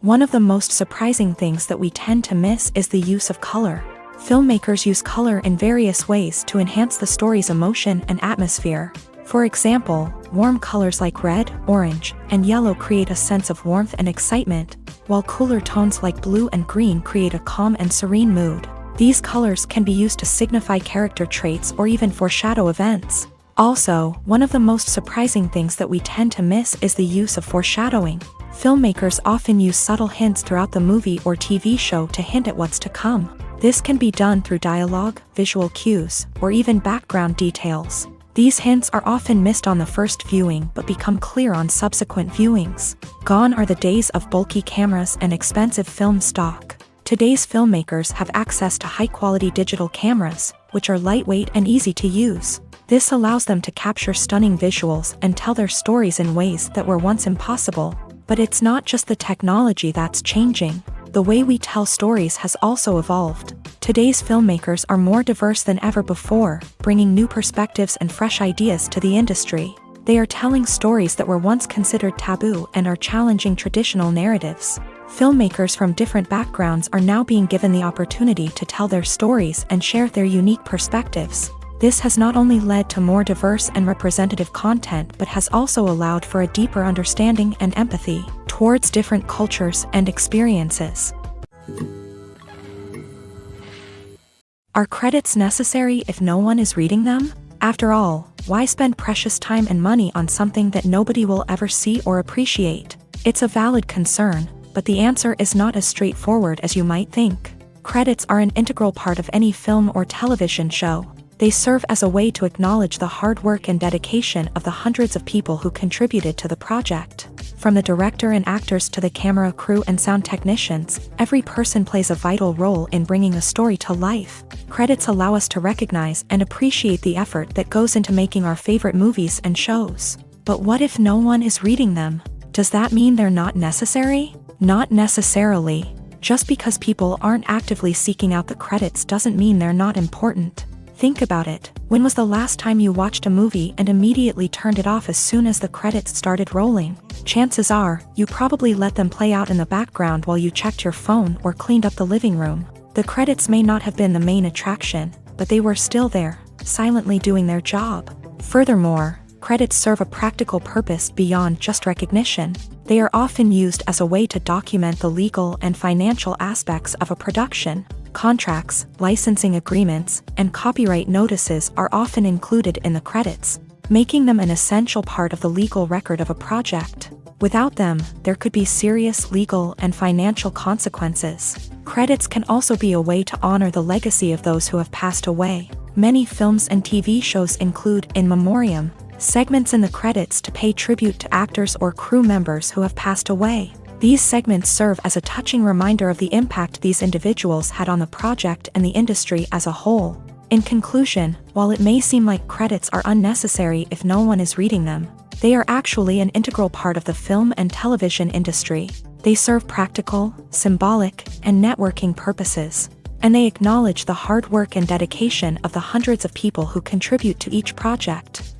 One of the most surprising things that we tend to miss is the use of color. Filmmakers use color in various ways to enhance the story's emotion and atmosphere. For example, warm colors like red, orange, and yellow create a sense of warmth and excitement, while cooler tones like blue and green create a calm and serene mood. These colors can be used to signify character traits or even foreshadow events. Also, one of the most surprising things that we tend to miss is the use of foreshadowing. Filmmakers often use subtle hints throughout the movie or TV show to hint at what's to come. This can be done through dialogue, visual cues, or even background details. These hints are often missed on the first viewing but become clear on subsequent viewings. Gone are the days of bulky cameras and expensive film stock. Today's filmmakers have access to high-quality digital cameras, which are lightweight and easy to use. This allows them to capture stunning visuals and tell their stories in ways that were once impossible. But it's not just the technology that's changing. The way we tell stories has also evolved. Today's filmmakers are more diverse than ever before, bringing new perspectives and fresh ideas to the industry. They are telling stories that were once considered taboo and are challenging traditional narratives. Filmmakers from different backgrounds are now being given the opportunity to tell their stories and share their unique perspectives. This has not only led to more diverse and representative content but has also allowed for a deeper understanding and empathy towards different cultures and experiences. Are credits necessary if no one is reading them? After all, why spend precious time and money on something that nobody will ever see or appreciate? It's a valid concern, but the answer is not as straightforward as you might think. Credits are an integral part of any film or television show. They serve as a way to acknowledge the hard work and dedication of the hundreds of people who contributed to the project. From the director and actors to the camera crew and sound technicians, every person plays a vital role in bringing a story to life. Credits allow us to recognize and appreciate the effort that goes into making our favorite movies and shows. But what if no one is reading them? Does that mean they're not necessary? Not necessarily. Just because people aren't actively seeking out the credits doesn't mean they're not important. Think about it. When was the last time you watched a movie and immediately turned it off as soon as the credits started rolling? Chances are, you probably let them play out in the background while you checked your phone or cleaned up the living room. The credits may not have been the main attraction, but they were still there, silently doing their job. Furthermore, credits serve a practical purpose beyond just recognition. They are often used as a way to document the legal and financial aspects of a production. Contracts, licensing agreements, and copyright notices are often included in the credits, making them an essential part of the legal record of a project. Without them, there could be serious legal and financial consequences. Credits can also be a way to honor the legacy of those who have passed away. Many films and TV shows include in memoriam segments in the credits to pay tribute to actors or crew members who have passed away. These segments serve as a touching reminder of the impact these individuals had on the project and the industry as a whole. In conclusion, while it may seem like credits are unnecessary if no one is reading them, they are actually an integral part of the film and television industry. They serve practical, symbolic, and networking purposes, and they acknowledge the hard work and dedication of the hundreds of people who contribute to each project.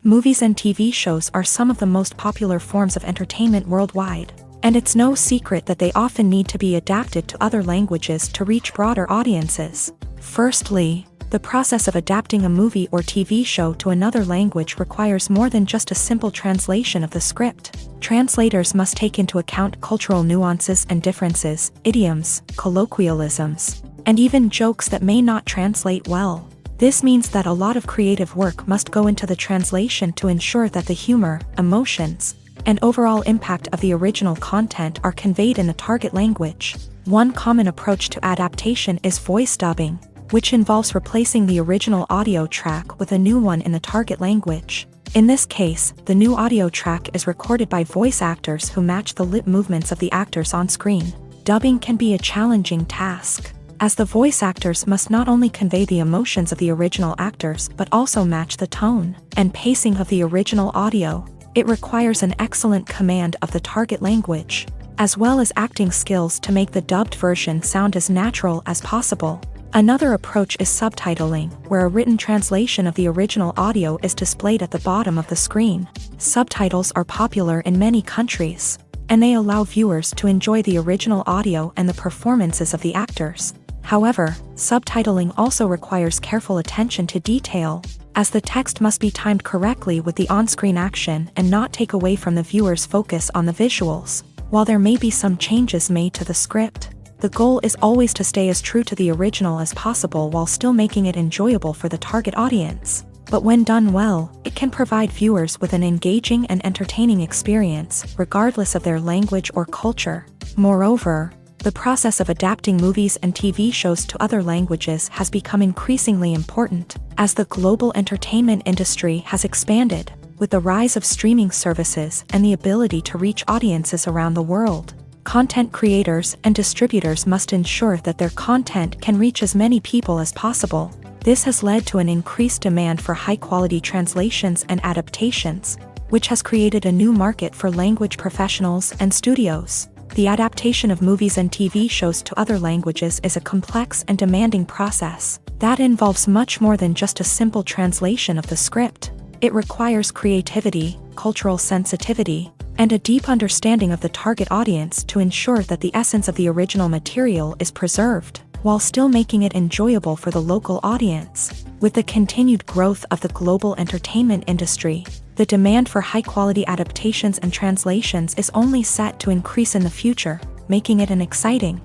Movies and TV shows are some of the most popular forms of entertainment worldwide, and it's no secret that they often need to be adapted to other languages to reach broader audiences. Firstly, the process of adapting a movie or TV show to another language requires more than just a simple translation of the script. Translators must take into account cultural nuances and differences, idioms, colloquialisms, and even jokes that may not translate well. This means that a lot of creative work must go into the translation to ensure that the humor, emotions, and overall impact of the original content are conveyed in the target language. One common approach to adaptation is voice dubbing, which involves replacing the original audio track with a new one in the target language. In this case, the new audio track is recorded by voice actors who match the lip movements of the actors on screen. Dubbing can be a challenging task, as the voice actors must not only convey the emotions of the original actors but also match the tone and pacing of the original audio. It requires an excellent command of the target language, as well as acting skills to make the dubbed version sound as natural as possible. Another approach is subtitling, where a written translation of the original audio is displayed at the bottom of the screen. Subtitles are popular in many countries, and they allow viewers to enjoy the original audio and the performances of the actors. However, subtitling also requires careful attention to detail, as the text must be timed correctly with the on-screen action and not take away from the viewer's focus on the visuals. While there may be some changes made to the script, the goal is always to stay as true to the original as possible while still making it enjoyable for the target audience. But when done well, it can provide viewers with an engaging and entertaining experience, regardless of their language or culture. Moreover, the process of adapting movies and TV shows to other languages has become increasingly important, as the global entertainment industry has expanded, with the rise of streaming services and the ability to reach audiences around the world. Content creators and distributors must ensure that their content can reach as many people as possible. This has led to an increased demand for high-quality translations and adaptations, which has created a new market for language professionals and studios. The adaptation of movies and TV shows to other languages is a complex and demanding process that involves much more than just a simple translation of the script. It requires creativity, cultural sensitivity, and a deep understanding of the target audience to ensure that the essence of the original material is preserved, while still making it enjoyable for the local audience. With the continued growth of the global entertainment industry, the demand for high-quality adaptations and translations is only set to increase in the future, making it an exciting.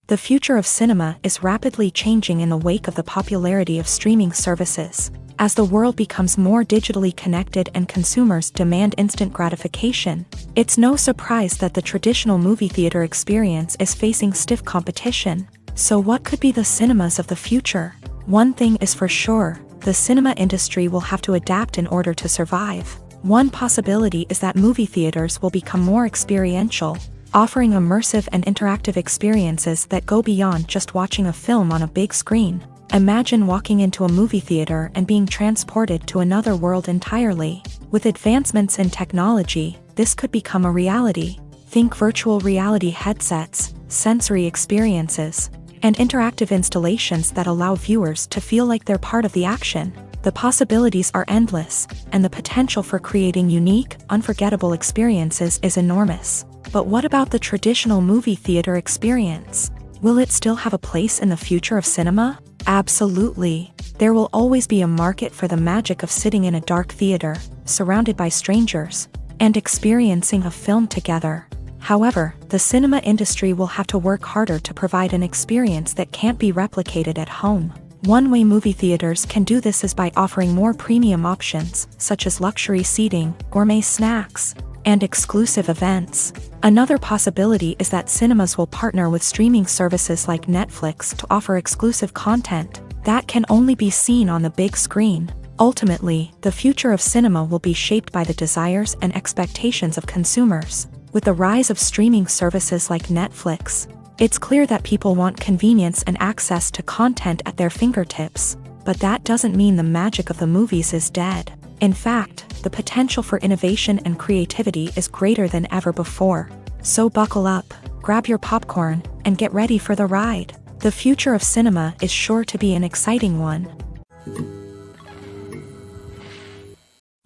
The future of cinema is rapidly changing in the wake of the popularity of streaming services. As the world becomes more digitally connected and consumers demand instant gratification, it's no surprise that the traditional movie theater experience is facing stiff competition. So what could be the cinemas of the future? One thing is for sure, the cinema industry will have to adapt in order to survive. One possibility is that movie theaters will become more experiential, offering immersive and interactive experiences that go beyond just watching a film on a big screen. Imagine walking into a movie theater and being transported to another world entirely. With advancements in technology, this could become a reality. Think virtual reality headsets, sensory experiences, and interactive installations that allow viewers to feel like they're part of the action. The possibilities are endless, and the potential for creating unique, unforgettable experiences is enormous. But what about the traditional movie theater experience? Will it still have a place in the future of cinema? Absolutely. There will always be a market for the magic of sitting in a dark theater, surrounded by strangers, and experiencing a film together. However, the cinema industry will have to work harder to provide an experience that can't be replicated at home. One way movie theaters can do this is by offering more premium options, such as luxury seating, gourmet snacks, and exclusive events. Another possibility is that cinemas will partner with streaming services like Netflix to offer exclusive content that can only be seen on the big screen. Ultimately, the future of cinema will be shaped by the desires and expectations of consumers. With the rise of streaming services like Netflix, it's clear that people want convenience and access to content at their fingertips. But that doesn't mean the magic of the movies is dead. In fact, the potential for innovation and creativity is greater than ever before. So buckle up, grab your popcorn, and get ready for the ride. The future of cinema is sure to be an exciting one.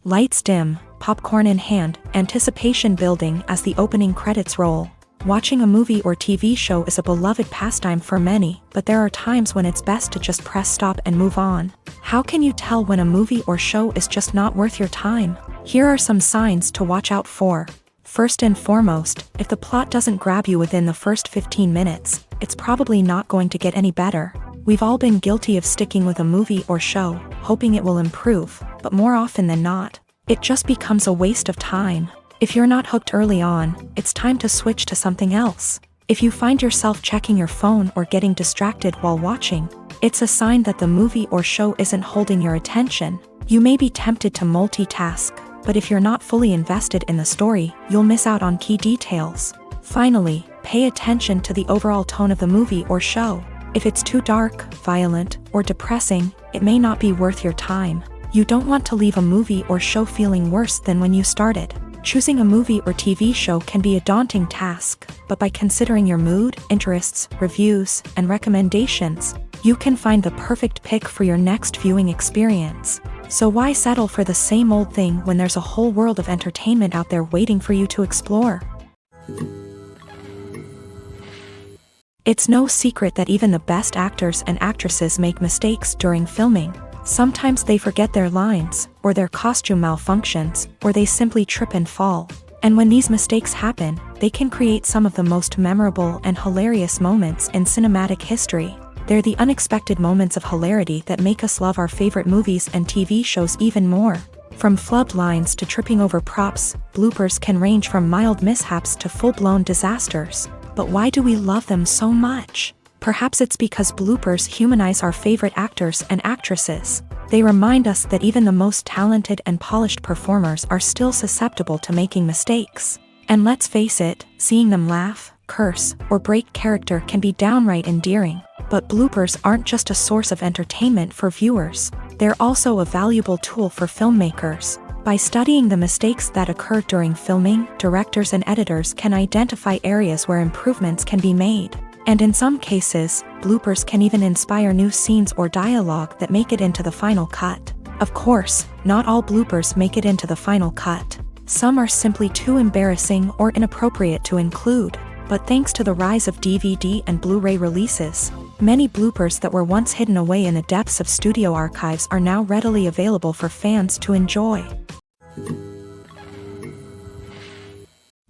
Lights dim, popcorn in hand, anticipation building as the opening credits roll. Watching a movie or TV show is a beloved pastime for many, but there are times when it's best to just press stop and move on. How can you tell when a movie or show is just not worth your time? Here are some signs to watch out for. First and foremost, if the plot doesn't grab you within the first 15 minutes, it's probably not going to get any better. We've all been guilty of sticking with a movie or show, hoping it will improve, but more often than not, it just becomes a waste of time. If you're not hooked early on, it's time to switch to something else. If you find yourself checking your phone or getting distracted while watching, it's a sign that the movie or show isn't holding your attention. You may be tempted to multitask, but if you're not fully invested in the story, you'll miss out on key details. Finally, pay attention to the overall tone of the movie or show. If it's too dark, violent, or depressing, it may not be worth your time. You don't want to leave a movie or show feeling worse than when you started. Choosing a movie or TV show can be a daunting task, but by considering your mood, interests, reviews, and recommendations, you can find the perfect pick for your next viewing experience. So why settle for the same old thing when there's a whole world of entertainment out there waiting for you to explore? It's no secret that even the best actors and actresses make mistakes during filming. Sometimes they forget their lines, or their costume malfunctions, or they simply trip and fall. And when these mistakes happen, they can create some of the most memorable and hilarious moments in cinematic history. They're the unexpected moments of hilarity that make us love our favorite movies and TV shows even more. From flubbed lines to tripping over props, bloopers can range from mild mishaps to full-blown disasters. But why do we love them so much? Perhaps it's because bloopers humanize our favorite actors and actresses. They remind us that even the most talented and polished performers are still susceptible to making mistakes. And let's face it, seeing them laugh, curse, or break character can be downright endearing. But bloopers aren't just a source of entertainment for viewers. They're also a valuable tool for filmmakers. By studying the mistakes that occur during filming, directors and editors can identify areas where improvements can be made. And in some cases, bloopers can even inspire new scenes or dialogue that make it into the final cut. Of course, not all bloopers make it into the final cut. Some are simply too embarrassing or inappropriate to include. But thanks to the rise of DVD and Blu-ray releases, many bloopers that were once hidden away in the depths of studio archives are now readily available for fans to enjoy.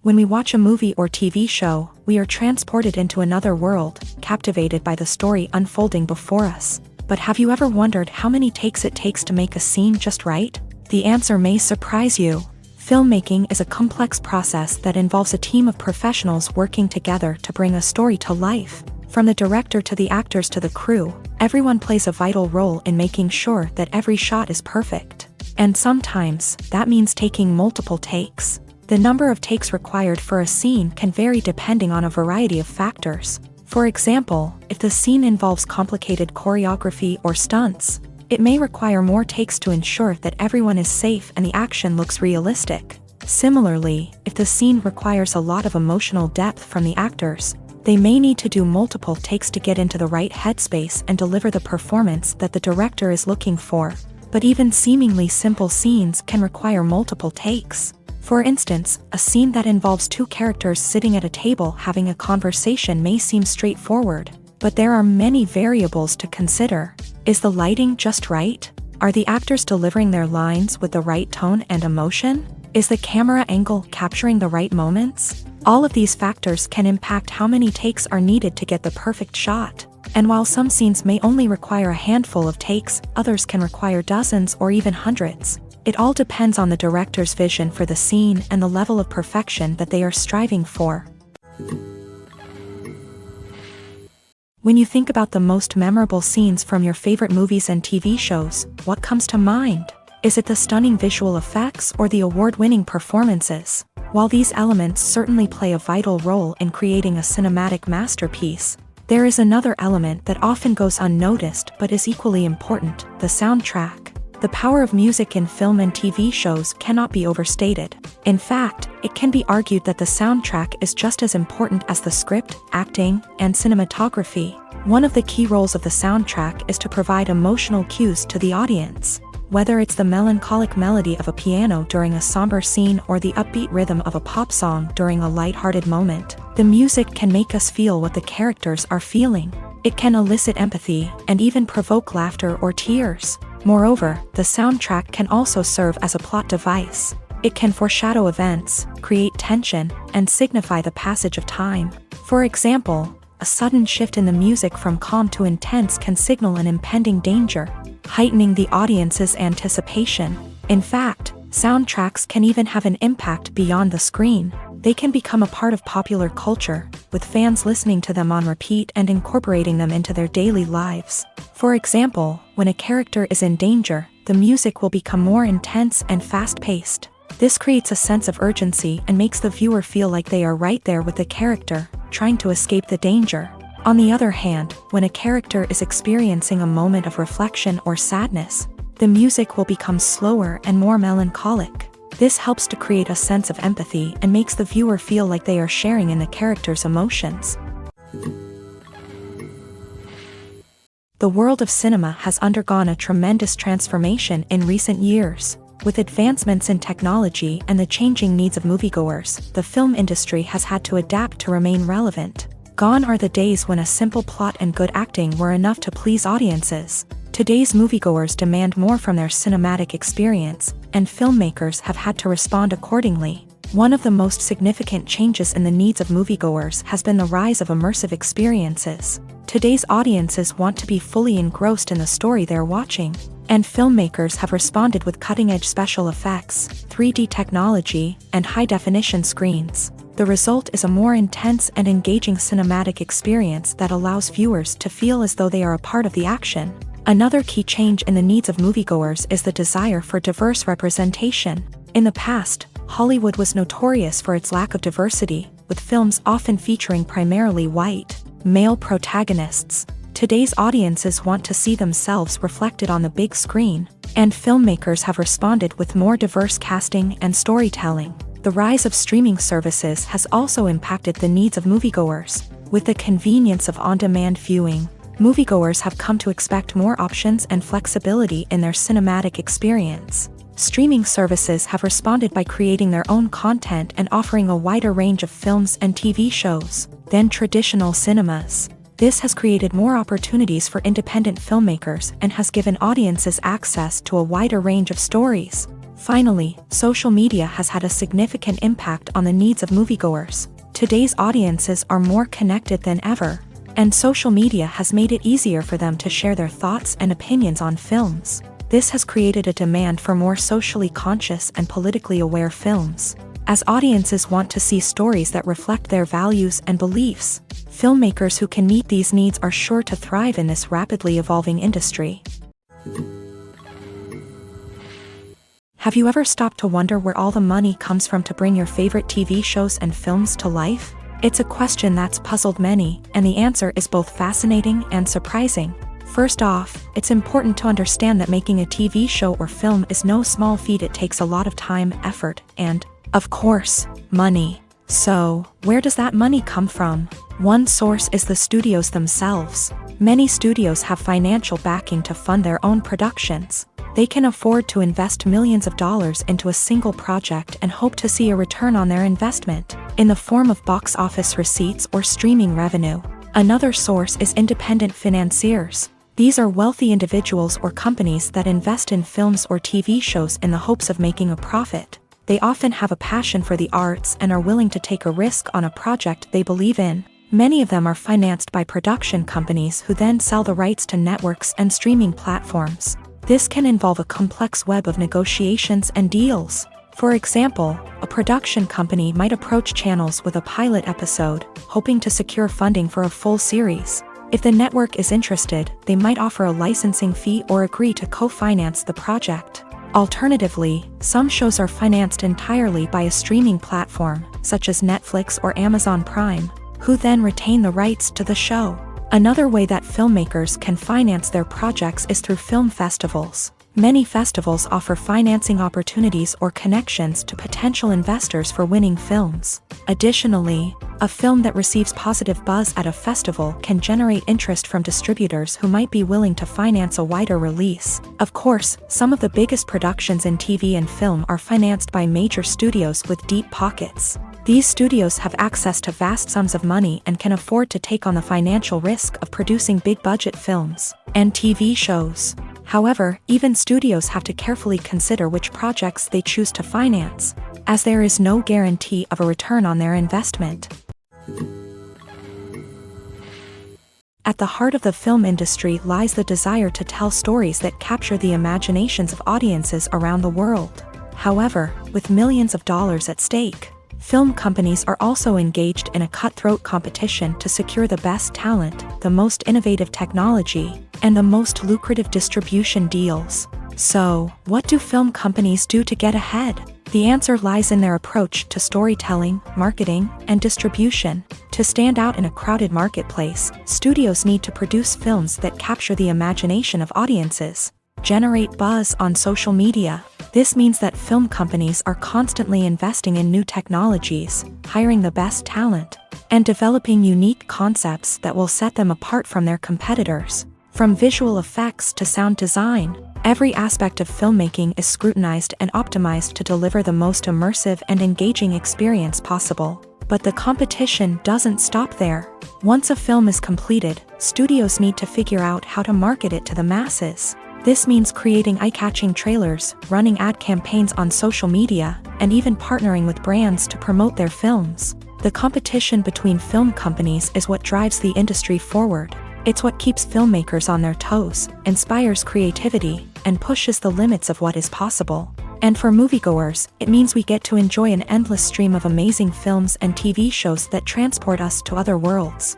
When we watch a movie or TV show, we are transported into another world, captivated by the story unfolding before us. But have you ever wondered how many takes it takes to make a scene just right? The answer may surprise you. Filmmaking is a complex process that involves a team of professionals working together to bring a story to life. From the director to the actors to the crew, everyone plays a vital role in making sure that every shot is perfect. And sometimes, that means taking multiple takes. The number of takes required for a scene can vary depending on a variety of factors. For example, if the scene involves complicated choreography or stunts, it may require more takes to ensure that everyone is safe and the action looks realistic. Similarly, if the scene requires a lot of emotional depth from the actors, they may need to do multiple takes to get into the right headspace and deliver the performance that the director is looking for. But even seemingly simple scenes can require multiple takes. For instance, a scene that involves two characters sitting at a table having a conversation may seem straightforward, but there are many variables to consider. Is the lighting just right? Are the actors delivering their lines with the right tone and emotion? Is the camera angle capturing the right moments? All of these factors can impact how many takes are needed to get the perfect shot. And while some scenes may only require a handful of takes, others can require dozens or even hundreds. It all depends on the director's vision for the scene and the level of perfection that they are striving for. When you think about the most memorable scenes from your favorite movies and TV shows, what comes to mind? Is it the stunning visual effects or the award-winning performances? While these elements certainly play a vital role in creating a cinematic masterpiece, there is another element that often goes unnoticed but is equally important: the soundtrack. The power of music in film and TV shows cannot be overstated. In fact, it can be argued that the soundtrack is just as important as the script, acting, and cinematography. One of the key roles of the soundtrack is to provide emotional cues to the audience. Whether it's the melancholic melody of a piano during a somber scene or the upbeat rhythm of a pop song during a lighthearted moment, the music can make us feel what the characters are feeling. It can elicit empathy and even provoke laughter or tears. Moreover, the soundtrack can also serve as a plot device. It can foreshadow events, create tension, and signify the passage of time. For example, a sudden shift in the music from calm to intense can signal an impending danger, heightening the audience's anticipation. In fact, soundtracks can even have an impact beyond the screen. They can become a part of popular culture, with fans listening to them on repeat and incorporating them into their daily lives. For example, when a character is in danger, the music will become more intense and fast-paced. This creates a sense of urgency and makes the viewer feel like they are right there with the character, trying to escape the danger. On the other hand, when a character is experiencing a moment of reflection or sadness, the music will become slower and more melancholic. This helps to create a sense of empathy and makes the viewer feel like they are sharing in the character's emotions. The world of cinema has undergone a tremendous transformation in recent years. With advancements in technology and the changing needs of moviegoers, the film industry has had to adapt to remain relevant. Gone are the days when a simple plot and good acting were enough to please audiences. Today's moviegoers demand more from their cinematic experience, and filmmakers have had to respond accordingly. One of the most significant changes in the needs of moviegoers has been the rise of immersive experiences. Today's audiences want to be fully engrossed in the story they're watching, and filmmakers have responded with cutting-edge special effects, 3D technology, and high-definition screens. The result is a more intense and engaging cinematic experience that allows viewers to feel as though they are a part of the action. Another key change in the needs of moviegoers is the desire for diverse representation. In the past, Hollywood was notorious for its lack of diversity, with films often featuring primarily white, male protagonists. Today's audiences want to see themselves reflected on the big screen, and filmmakers have responded with more diverse casting and storytelling. The rise of streaming services has also impacted the needs of moviegoers. With the convenience of on-demand viewing, moviegoers have come to expect more options and flexibility in their cinematic experience. Streaming services have responded by creating their own content and offering a wider range of films and TV shows than traditional cinemas. This has created more opportunities for independent filmmakers and has given audiences access to a wider range of stories. Finally, social media has had a significant impact on the needs of moviegoers. Today's audiences are more connected than ever, and social media has made it easier for them to share their thoughts and opinions on films. This has created a demand for more socially conscious and politically aware films. As audiences want to see stories that reflect their values and beliefs, filmmakers who can meet these needs are sure to thrive in this rapidly evolving industry. Have you ever stopped to wonder where all the money comes from to bring your favorite TV shows and films to life? It's a question that's puzzled many, and the answer is both fascinating and surprising. First off, it's important to understand that making a TV show or film is no small feat. It takes a lot of time, effort, and, of course, money. So, where does that money come from? One source is the studios themselves. Many studios have financial backing to fund their own productions. They can afford to invest millions of dollars into a single project and hope to see a return on their investment, in the form of box office receipts or streaming revenue. Another source is independent financiers. These are wealthy individuals or companies that invest in films or TV shows in the hopes of making a profit. They often have a passion for the arts and are willing to take a risk on a project they believe in. Many of them are financed by production companies who then sell the rights to networks and streaming platforms. This can involve a complex web of negotiations and deals. For example, a production company might approach channels with a pilot episode, hoping to secure funding for a full series. If the network is interested, they might offer a licensing fee or agree to co-finance the project. Alternatively, some shows are financed entirely by a streaming platform, such as Netflix or Amazon Prime, who then retain the rights to the show. Another way that filmmakers can finance their projects is through film festivals. Many festivals offer financing opportunities or connections to potential investors for winning films. Additionally, a film that receives positive buzz at a festival can generate interest from distributors who might be willing to finance a wider release. Of course, some of the biggest productions in TV and film are financed by major studios with deep pockets. These studios have access to vast sums of money and can afford to take on the financial risk of producing big-budget films and TV shows. However, even studios have to carefully consider which projects they choose to finance, as there is no guarantee of a return on their investment. At the heart of the film industry lies the desire to tell stories that capture the imaginations of audiences around the world. However, with millions of dollars at stake, film companies are also engaged in a cutthroat competition to secure the best talent, the most innovative technology, and the most lucrative distribution deals. So, what do film companies do to get ahead? The answer lies in their approach to storytelling, marketing, and distribution. To stand out in a crowded marketplace, studios need to produce films that capture the imagination of audiences, generate buzz on social media. This means that film companies are constantly investing in new technologies, hiring the best talent, and developing unique concepts that will set them apart from their competitors. From visual effects to sound design, every aspect of filmmaking is scrutinized and optimized to deliver the most immersive and engaging experience possible. But the competition doesn't stop there. Once a film is completed, studios need to figure out how to market it to the masses. This means creating eye-catching trailers, running ad campaigns on social media, and even partnering with brands to promote their films. The competition between film companies is what drives the industry forward. It's what keeps filmmakers on their toes, inspires creativity, and pushes the limits of what is possible. And for moviegoers, it means we get to enjoy an endless stream of amazing films and TV shows that transport us to other worlds.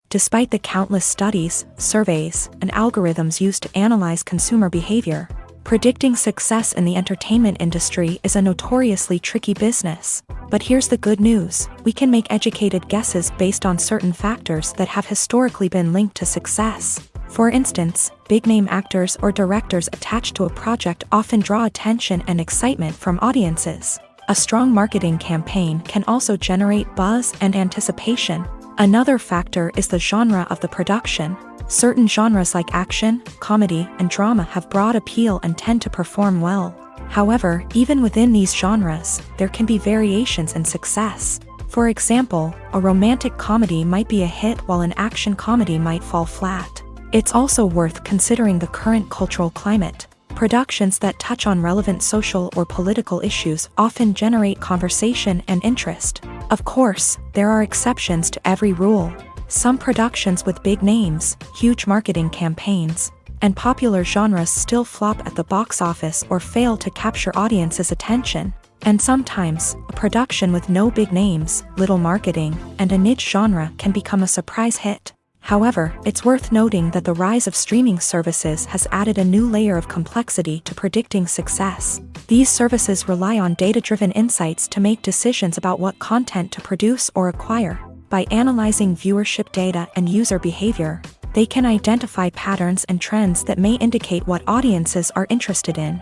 Despite the countless studies, surveys, and algorithms used to analyze consumer behavior, predicting success in the entertainment industry is a notoriously tricky business. But here's the good news: we can make educated guesses based on certain factors that have historically been linked to success. For instance, big-name actors or directors attached to a project often draw attention and excitement from audiences. A strong marketing campaign can also generate buzz and anticipation. Another factor is the genre of the production. Certain genres like action, comedy, and drama have broad appeal and tend to perform well. However, even within these genres, there can be variations in success. For example, a romantic comedy might be a hit while an action comedy might fall flat. It's also worth considering the current cultural climate. Productions that touch on relevant social or political issues often generate conversation and interest. Of course, there are exceptions to every rule. Some productions with big names, huge marketing campaigns, and popular genres still flop at the box office or fail to capture audiences' attention. And sometimes, a production with no big names, little marketing, and a niche genre can become a surprise hit. However, it's worth noting that the rise of streaming services has added a new layer of complexity to predicting success. These services rely on data-driven insights to make decisions about what content to produce or acquire. By analyzing viewership data and user behavior, they can identify patterns and trends that may indicate what audiences are interested in.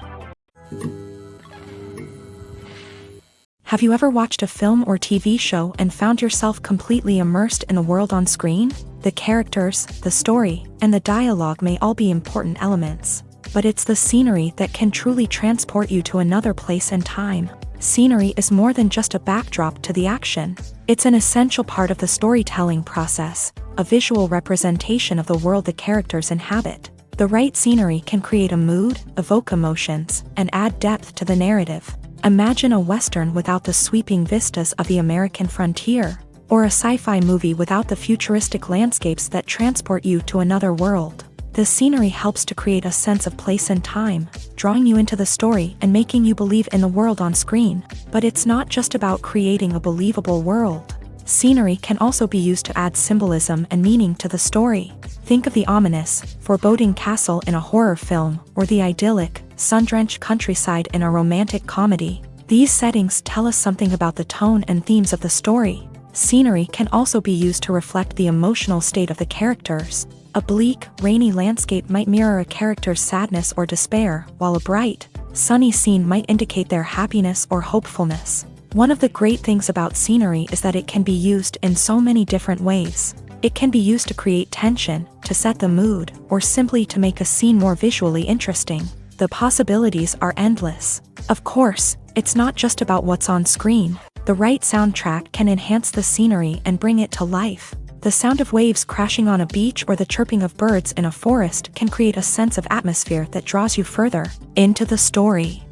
Have you ever watched a film or TV show and found yourself completely immersed in the world on screen? The characters, the story, and the dialogue may all be important elements, but it's the scenery that can truly transport you to another place and time. Scenery is more than just a backdrop to the action. It's an essential part of the storytelling process, a visual representation of the world the characters inhabit. The right scenery can create a mood, evoke emotions, and add depth to the narrative. Imagine a Western without the sweeping vistas of the American frontier, or a sci-fi movie without the futuristic landscapes that transport you to another world. The scenery helps to create a sense of place and time, drawing you into the story and making you believe in the world on screen. But it's not just about creating a believable world. Scenery can also be used to add symbolism and meaning to the story. Think of the ominous, foreboding castle in a horror film, or the idyllic, sun-drenched countryside in a romantic comedy. These settings tell us something about the tone and themes of the story. Scenery can also be used to reflect the emotional state of the characters. A bleak, rainy landscape might mirror a character's sadness or despair, while a bright, sunny scene might indicate their happiness or hopefulness. One of the great things about scenery is that it can be used in so many different ways. It can be used to create tension, to set the mood, or simply to make a scene more visually interesting. The possibilities are endless. Of course, it's not just about what's on screen. The right soundtrack can enhance the scenery and bring it to life. The sound of waves crashing on a beach or the chirping of birds in a forest can create a sense of atmosphere that draws you further into the story.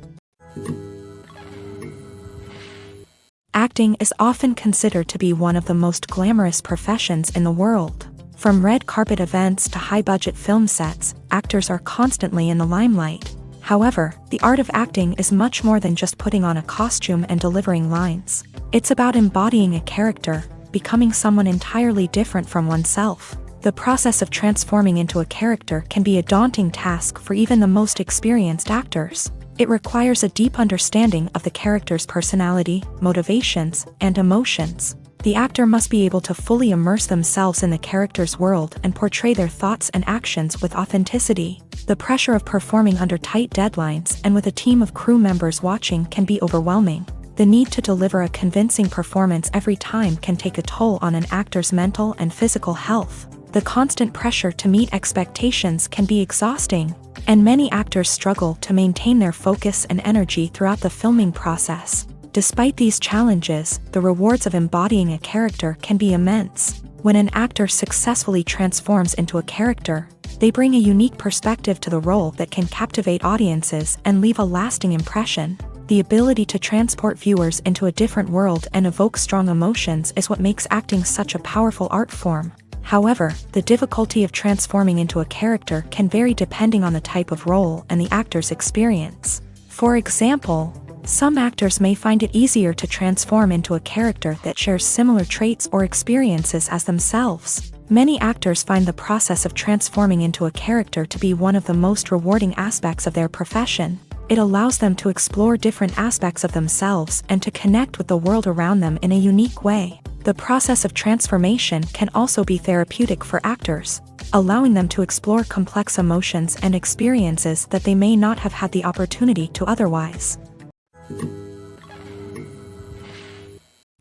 Acting is often considered to be one of the most glamorous professions in the world. From red carpet events to high-budget film sets, actors are constantly in the limelight. However, the art of acting is much more than just putting on a costume and delivering lines. It's about embodying a character, becoming someone entirely different from oneself. The process of transforming into a character can be a daunting task for even the most experienced actors. It requires a deep understanding of the character's personality, motivations, and emotions. The actor must be able to fully immerse themselves in the character's world and portray their thoughts and actions with authenticity. The pressure of performing under tight deadlines and with a team of crew members watching can be overwhelming. The need to deliver a convincing performance every time can take a toll on an actor's mental and physical health. The constant pressure to meet expectations can be exhausting, and many actors struggle to maintain their focus and energy throughout the filming process. Despite these challenges, the rewards of embodying a character can be immense. When an actor successfully transforms into a character, they bring a unique perspective to the role that can captivate audiences and leave a lasting impression. The ability to transport viewers into a different world and evoke strong emotions is what makes acting such a powerful art form. However, the difficulty of transforming into a character can vary depending on the type of role and the actor's experience. For example, some actors may find it easier to transform into a character that shares similar traits or experiences as themselves. Many actors find the process of transforming into a character to be one of the most rewarding aspects of their profession. It allows them to explore different aspects of themselves and to connect with the world around them in a unique way. The process of transformation can also be therapeutic for actors, allowing them to explore complex emotions and experiences that they may not have had the opportunity to otherwise.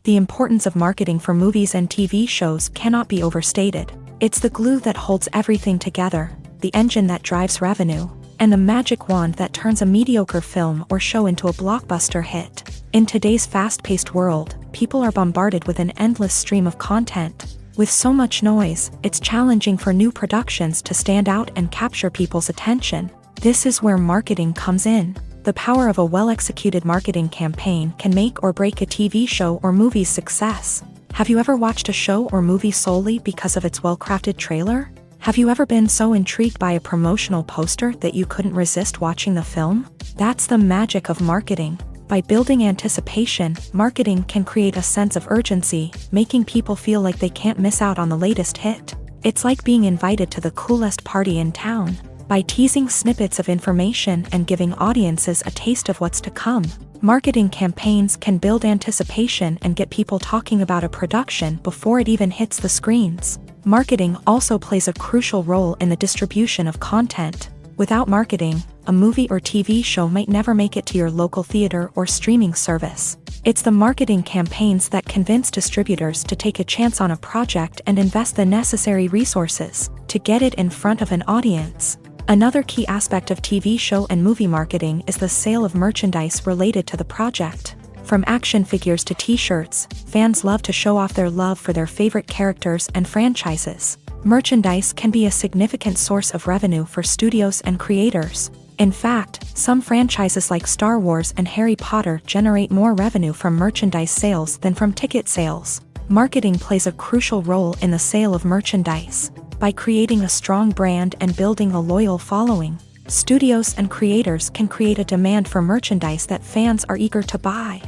The importance of marketing for movies and TV shows cannot be overstated. It's the glue that holds everything together, the engine that drives revenue, and the magic wand that turns a mediocre film or show into a blockbuster hit. In today's fast-paced world, people are bombarded with an endless stream of content. With so much noise, it's challenging for new productions to stand out and capture people's attention. This is where marketing comes in. The power of a well-executed marketing campaign can make or break a TV show or movie's success. Have you ever watched a show or movie solely because of its well-crafted trailer? Have you ever been so intrigued by a promotional poster that you couldn't resist watching the film? That's the magic of marketing. By building anticipation, marketing can create a sense of urgency, making people feel like they can't miss out on the latest hit. It's like being invited to the coolest party in town. By teasing snippets of information and giving audiences a taste of what's to come, marketing campaigns can build anticipation and get people talking about a production before it even hits the screens. Marketing also plays a crucial role in the distribution of content. Without marketing, a movie or TV show might never make it to your local theater or streaming service. It's the marketing campaigns that convince distributors to take a chance on a project and invest the necessary resources to get it in front of an audience. Another key aspect of TV show and movie marketing is the sale of merchandise related to the project. From action figures to t-shirts, fans love to show off their love for their favorite characters and franchises. Merchandise can be a significant source of revenue for studios and creators. In fact, some franchises like Star Wars and Harry Potter generate more revenue from merchandise sales than from ticket sales. Marketing plays a crucial role in the sale of merchandise. By creating a strong brand and building a loyal following, studios and creators can create a demand for merchandise that fans are eager to buy.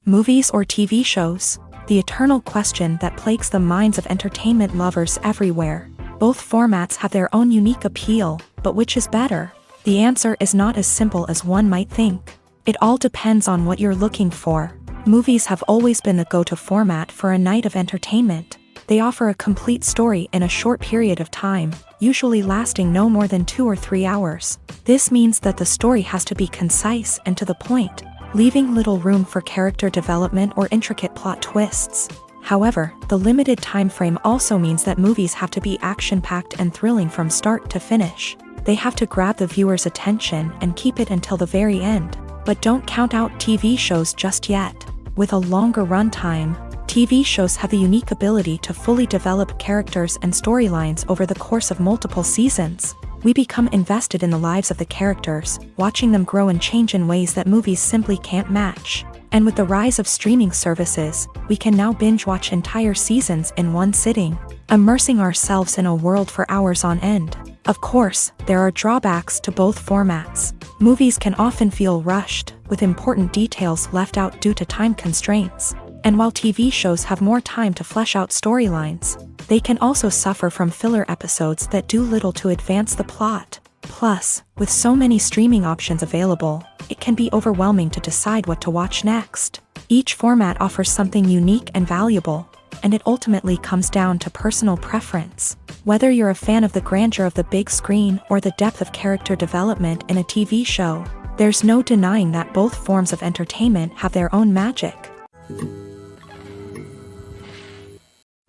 Movies or TV shows? The eternal question that plagues the minds of entertainment lovers everywhere. Both formats have their own unique appeal, but which is better? The answer is not as simple as one might think. It all depends on what you're looking for. Movies have always been the go-to format for a night of entertainment. They offer a complete story in a short period of time, usually lasting no more than 2 or 3 hours. This means that the story has to be concise and to the point, leaving little room for character development or intricate plot twists. However, the limited time frame also means that movies have to be action-packed and thrilling from start to finish. They have to grab the viewer's attention and keep it until the very end. But don't count out TV shows just yet. With a longer runtime, TV shows have the unique ability to fully develop characters and storylines over the course of multiple seasons. We become invested in the lives of the characters, watching them grow and change in ways that movies simply can't match. And with the rise of streaming services, we can now binge-watch entire seasons in one sitting, immersing ourselves in a world for hours on end. Of course, there are drawbacks to both formats. Movies can often feel rushed, with important details left out due to time constraints. And while TV shows have more time to flesh out storylines, they can also suffer from filler episodes that do little to advance the plot. Plus, with so many streaming options available, it can be overwhelming to decide what to watch next. Each format offers something unique and valuable, and it ultimately comes down to personal preference. Whether you're a fan of the grandeur of the big screen or the depth of character development in a TV show, there's no denying that both forms of entertainment have their own magic.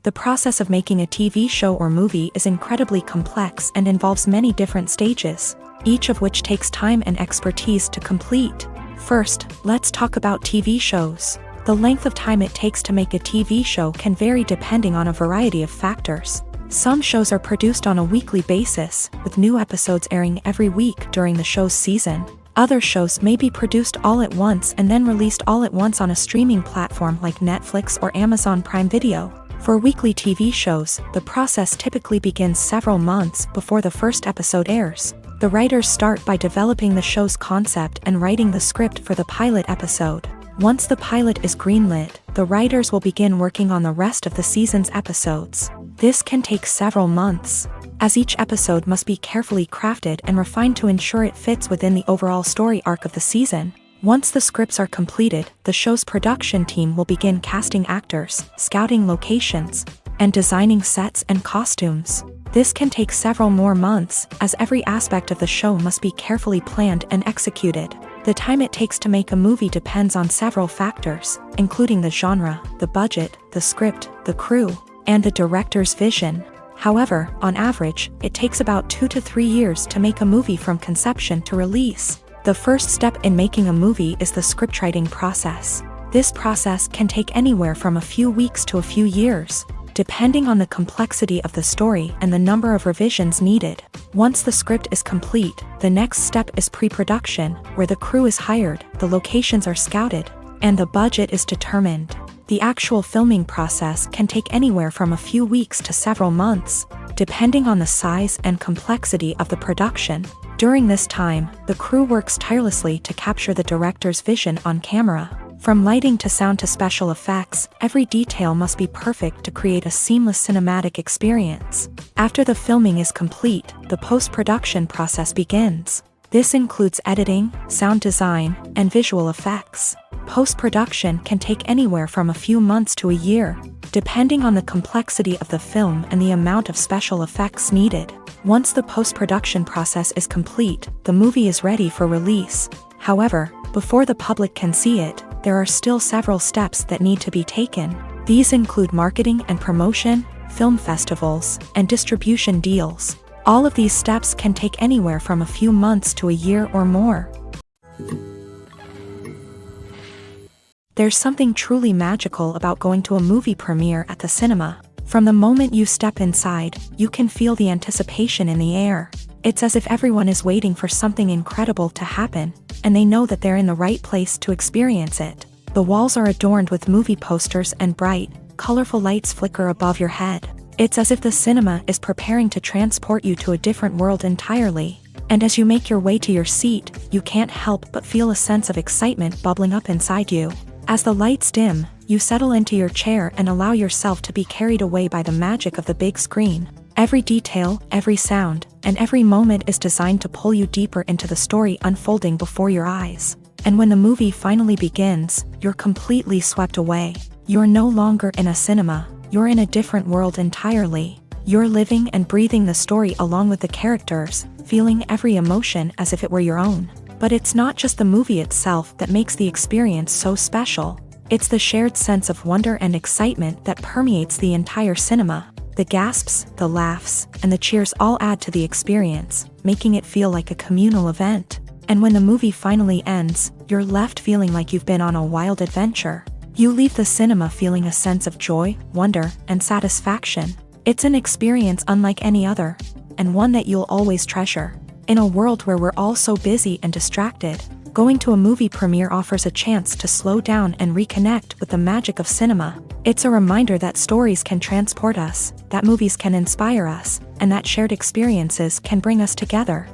The process of making a TV show or movie is incredibly complex and involves many different stages, each of which takes time and expertise to complete. First, let's talk about TV shows. The length of time it takes to make a TV show can vary depending on a variety of factors. Some shows are produced on a weekly basis, with new episodes airing every week during the show's season. Other shows may be produced all at once and then released all at once on a streaming platform like Netflix or Amazon Prime Video. For weekly TV shows, the process typically begins several months before the first episode airs. The writers start by developing the show's concept and writing the script for the pilot episode. Once the pilot is greenlit, the writers will begin working on the rest of the season's episodes. This can take several months, as each episode must be carefully crafted and refined to ensure it fits within the overall story arc of the season. Once the scripts are completed, the show's production team will begin casting actors, scouting locations, and designing sets and costumes. This can take several more months, as every aspect of the show must be carefully planned and executed. The time it takes to make a movie depends on several factors, including the genre, the budget, the script, the crew, and the director's vision. However, on average, it takes about 2 to 3 years to make a movie from conception to release. The first step in making a movie is the scriptwriting process. This process can take anywhere from a few weeks to a few years, depending on the complexity of the story and the number of revisions needed. Once the script is complete, the next step is pre-production, where the crew is hired, the locations are scouted, and the budget is determined. The actual filming process can take anywhere from a few weeks to several months, depending on the size and complexity of the production. During this time, the crew works tirelessly to capture the director's vision on camera. From lighting to sound to special effects, every detail must be perfect to create a seamless cinematic experience. After the filming is complete, the post-production process begins. This includes editing, sound design, and visual effects. Post-production can take anywhere from a few months to a year, depending on the complexity of the film and the amount of special effects needed. Once the post-production process is complete, the movie is ready for release. However, before the public can see it, there are still several steps that need to be taken. These include marketing and promotion, film festivals, and distribution deals. All of these steps can take anywhere from a few months to a year or more. There's something truly magical about going to a movie premiere at the cinema. From the moment you step inside, you can feel the anticipation in the air. It's as if everyone is waiting for something incredible to happen, and they know that they're in the right place to experience it. The walls are adorned with movie posters and bright, colorful lights flicker above your head. It's as if the cinema is preparing to transport you to a different world entirely. And as you make your way to your seat, you can't help but feel a sense of excitement bubbling up inside you. As the lights dim, you settle into your chair and allow yourself to be carried away by the magic of the big screen. Every detail, every sound, and every moment is designed to pull you deeper into the story unfolding before your eyes. And when the movie finally begins, you're completely swept away. You're no longer in a cinema, you're in a different world entirely. You're living and breathing the story along with the characters, feeling every emotion as if it were your own. But it's not just the movie itself that makes the experience so special. It's the shared sense of wonder and excitement that permeates the entire cinema. The gasps, the laughs, and the cheers all add to the experience, making it feel like a communal event. And when the movie finally ends, you're left feeling like you've been on a wild adventure. You leave the cinema feeling a sense of joy, wonder, and satisfaction. It's an experience unlike any other, and one that you'll always treasure. In a world where we're all so busy and distracted, going to a movie premiere offers a chance to slow down and reconnect with the magic of cinema. It's a reminder that stories can transport us, that movies can inspire us, and that shared experiences can bring us together.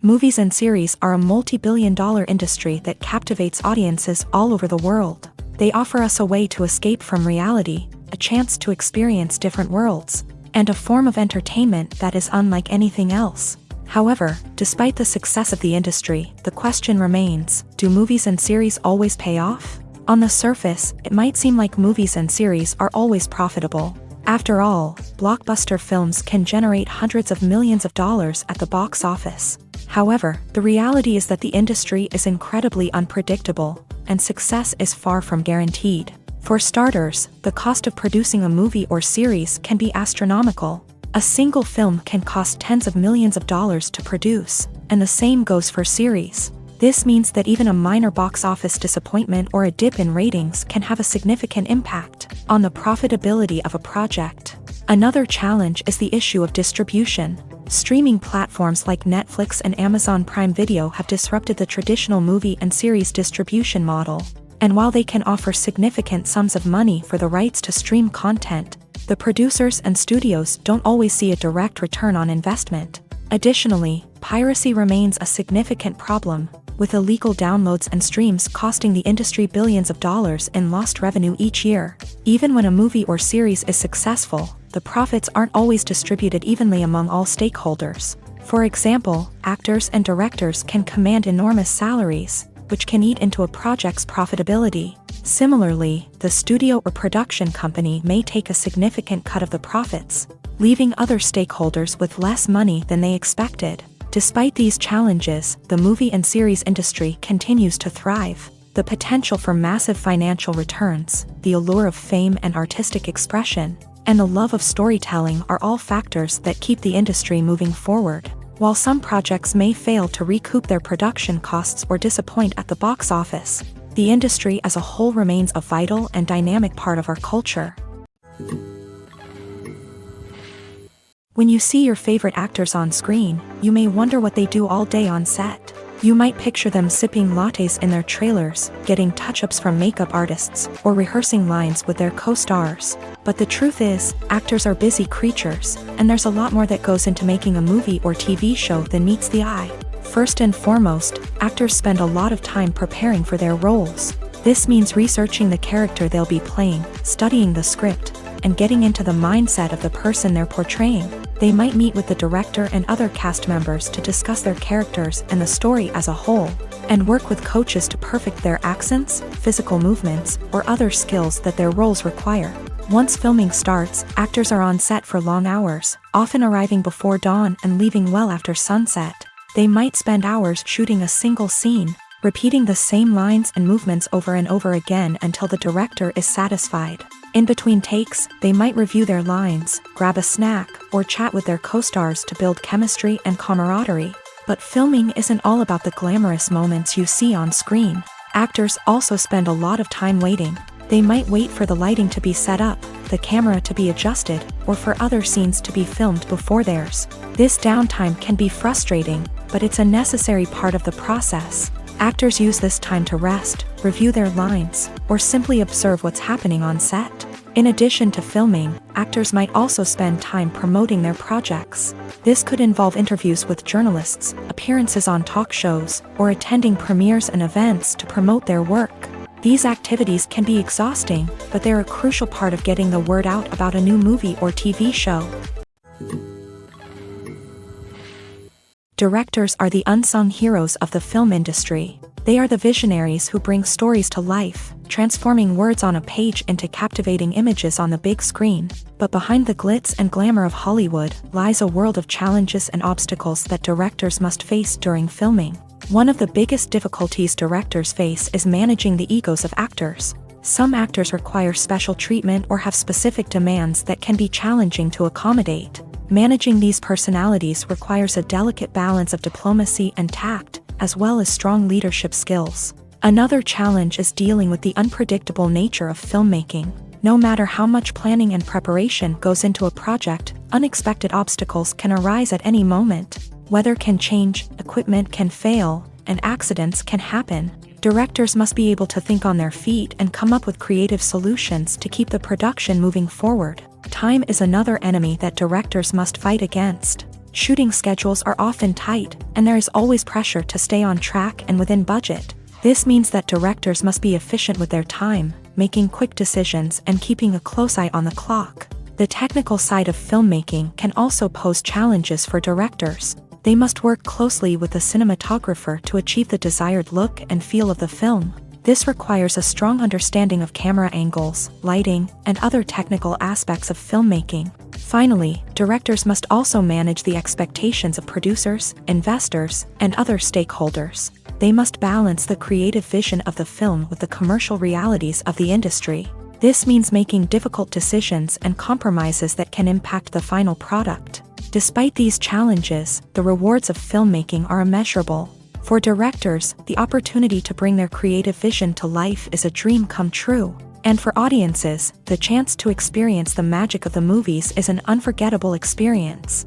Movies and series are a multi-billion-dollar industry that captivates audiences all over the world. They offer us a way to escape from reality, a chance to experience different worlds, and a form of entertainment that is unlike anything else. However, despite the success of the industry, the question remains, do movies and series always pay off? On the surface, it might seem like movies and series are always profitable. After all, blockbuster films can generate hundreds of millions of dollars at the box office. However, the reality is that the industry is incredibly unpredictable, and success is far from guaranteed. For starters, the cost of producing a movie or series can be astronomical. A single film can cost tens of millions of dollars to produce, and the same goes for series. This means that even a minor box office disappointment or a dip in ratings can have a significant impact on the profitability of a project. Another challenge is the issue of distribution. Streaming platforms like Netflix and Amazon Prime Video have disrupted the traditional movie and series distribution model. And while they can offer significant sums of money for the rights to stream content, the producers and studios don't always see a direct return on investment. Additionally, piracy remains a significant problem, with illegal downloads and streams costing the industry billions of dollars in lost revenue each year. Even when a movie or series is successful, the profits aren't always distributed evenly among all stakeholders. For example, actors and directors can command enormous salaries, which can eat into a project's profitability. Similarly, the studio or production company may take a significant cut of the profits, leaving other stakeholders with less money than they expected. Despite these challenges, the movie and series industry continues to thrive. The potential for massive financial returns, the allure of fame and artistic expression, and the love of storytelling are all factors that keep the industry moving forward. While some projects may fail to recoup their production costs or disappoint at the box office, the industry as a whole remains a vital and dynamic part of our culture. When you see your favorite actors on screen, you may wonder what they do all day on set. You might picture them sipping lattes in their trailers, getting touch-ups from makeup artists, or rehearsing lines with their co-stars. But the truth is, actors are busy creatures, and there's a lot more that goes into making a movie or TV show than meets the eye. First and foremost, actors spend a lot of time preparing for their roles. This means researching the character they'll be playing, studying the script, and getting into the mindset of the person they're portraying. They might meet with the director and other cast members to discuss their characters and the story as a whole, and work with coaches to perfect their accents, physical movements, or other skills that their roles require. Once filming starts, actors are on set for long hours, often arriving before dawn and leaving well after sunset. They might spend hours shooting a single scene, repeating the same lines and movements over and over again until the director is satisfied. In between takes, they might review their lines, grab a snack, or chat with their co-stars to build chemistry and camaraderie. But filming isn't all about the glamorous moments you see on screen. Actors also spend a lot of time waiting. They might wait for the lighting to be set up, the camera to be adjusted, or for other scenes to be filmed before theirs. This downtime can be frustrating, but it's a necessary part of the process. Actors use this time to rest, review their lines, or simply observe what's happening on set. In addition to filming, actors might also spend time promoting their projects. This could involve interviews with journalists, appearances on talk shows, or attending premieres and events to promote their work. These activities can be exhausting, but they're a crucial part of getting the word out about a new movie or TV show. Directors are the unsung heroes of the film industry. They are the visionaries who bring stories to life, transforming words on a page into captivating images on the big screen. But behind the glitz and glamour of Hollywood lies a world of challenges and obstacles that directors must face during filming. One of the biggest difficulties directors face is managing the egos of actors. Some actors require special treatment or have specific demands that can be challenging to accommodate. Managing these personalities requires a delicate balance of diplomacy and tact, as well as strong leadership skills. Another challenge is dealing with the unpredictable nature of filmmaking. No matter how much planning and preparation goes into a project, unexpected obstacles can arise at any moment. Weather can change, equipment can fail, and accidents can happen. Directors must be able to think on their feet and come up with creative solutions to keep the production moving forward. Time is another enemy that directors must fight against. Shooting schedules are often tight, and there is always pressure to stay on track and within budget. This means that directors must be efficient with their time, making quick decisions and keeping a close eye on the clock. The technical side of filmmaking can also pose challenges for directors. They must work closely with the cinematographer to achieve the desired look and feel of the film. This requires a strong understanding of camera angles, lighting, and other technical aspects of filmmaking. Finally, directors must also manage the expectations of producers, investors, and other stakeholders. They must balance the creative vision of the film with the commercial realities of the industry. This means making difficult decisions and compromises that can impact the final product. Despite these challenges, the rewards of filmmaking are immeasurable. For directors, the opportunity to bring their creative vision to life is a dream come true. And for audiences, the chance to experience the magic of the movies is an unforgettable experience.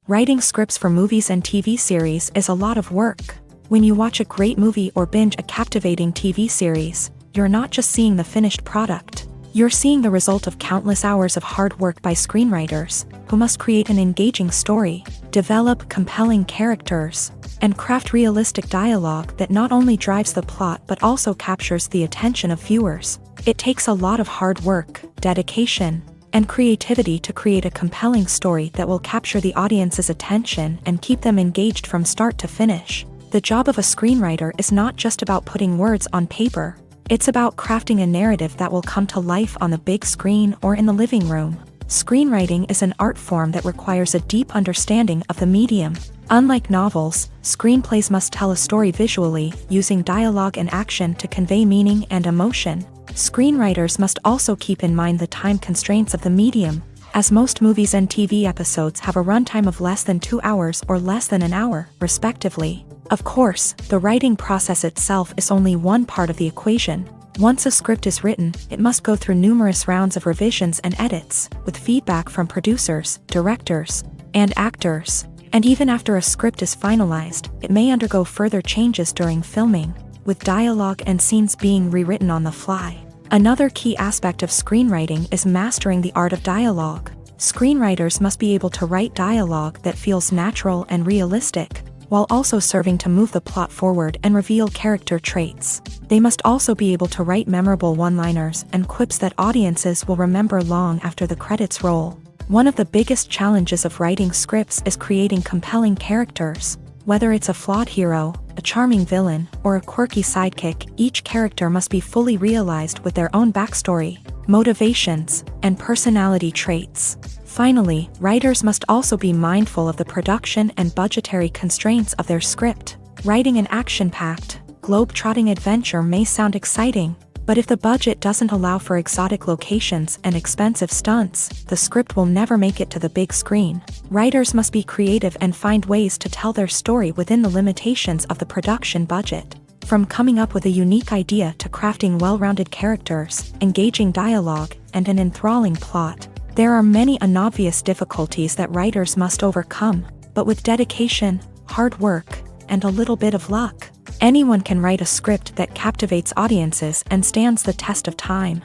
Writing scripts for movies and TV series is a lot of work. When you watch a great movie or binge a captivating TV series, you're not just seeing the finished product. You're seeing the result of countless hours of hard work by screenwriters, who must create an engaging story, develop compelling characters, and craft realistic dialogue that not only drives the plot but also captures the attention of viewers. It takes a lot of hard work, dedication, and creativity to create a compelling story that will capture the audience's attention and keep them engaged from start to finish. The job of a screenwriter is not just about putting words on paper. It's about crafting a narrative that will come to life on the big screen or in the living room. Screenwriting is an art form that requires a deep understanding of the medium. Unlike novels, screenplays must tell a story visually, using dialogue and action to convey meaning and emotion. Screenwriters must also keep in mind the time constraints of the medium, as most movies and TV episodes have a runtime of less than 2 hours or less than an hour, respectively. Of course, the writing process itself is only one part of the equation. Once a script is written, it must go through numerous rounds of revisions and edits, with feedback from producers, directors, and actors. And even after a script is finalized, it may undergo further changes during filming, with dialogue and scenes being rewritten on the fly. Another key aspect of screenwriting is mastering the art of dialogue. Screenwriters must be able to write dialogue that feels natural and realistic, while also serving to move the plot forward and reveal character traits. They must also be able to write memorable one-liners and quips that audiences will remember long after the credits roll. One of the biggest challenges of writing scripts is creating compelling characters. Whether it's a flawed hero, a charming villain, or a quirky sidekick, each character must be fully realized with their own backstory, motivations, and personality traits. Finally, writers must also be mindful of the production and budgetary constraints of their script. Writing an action-packed, globe-trotting adventure may sound exciting, but if the budget doesn't allow for exotic locations and expensive stunts, the script will never make it to the big screen. Writers must be creative and find ways to tell their story within the limitations of the production budget. From coming up with a unique idea to crafting well-rounded characters, engaging dialogue, and an enthralling plot, there are many unobvious difficulties that writers must overcome, but with dedication, hard work, and a little bit of luck, Anyone can write a script that captivates audiences and stands the test of time.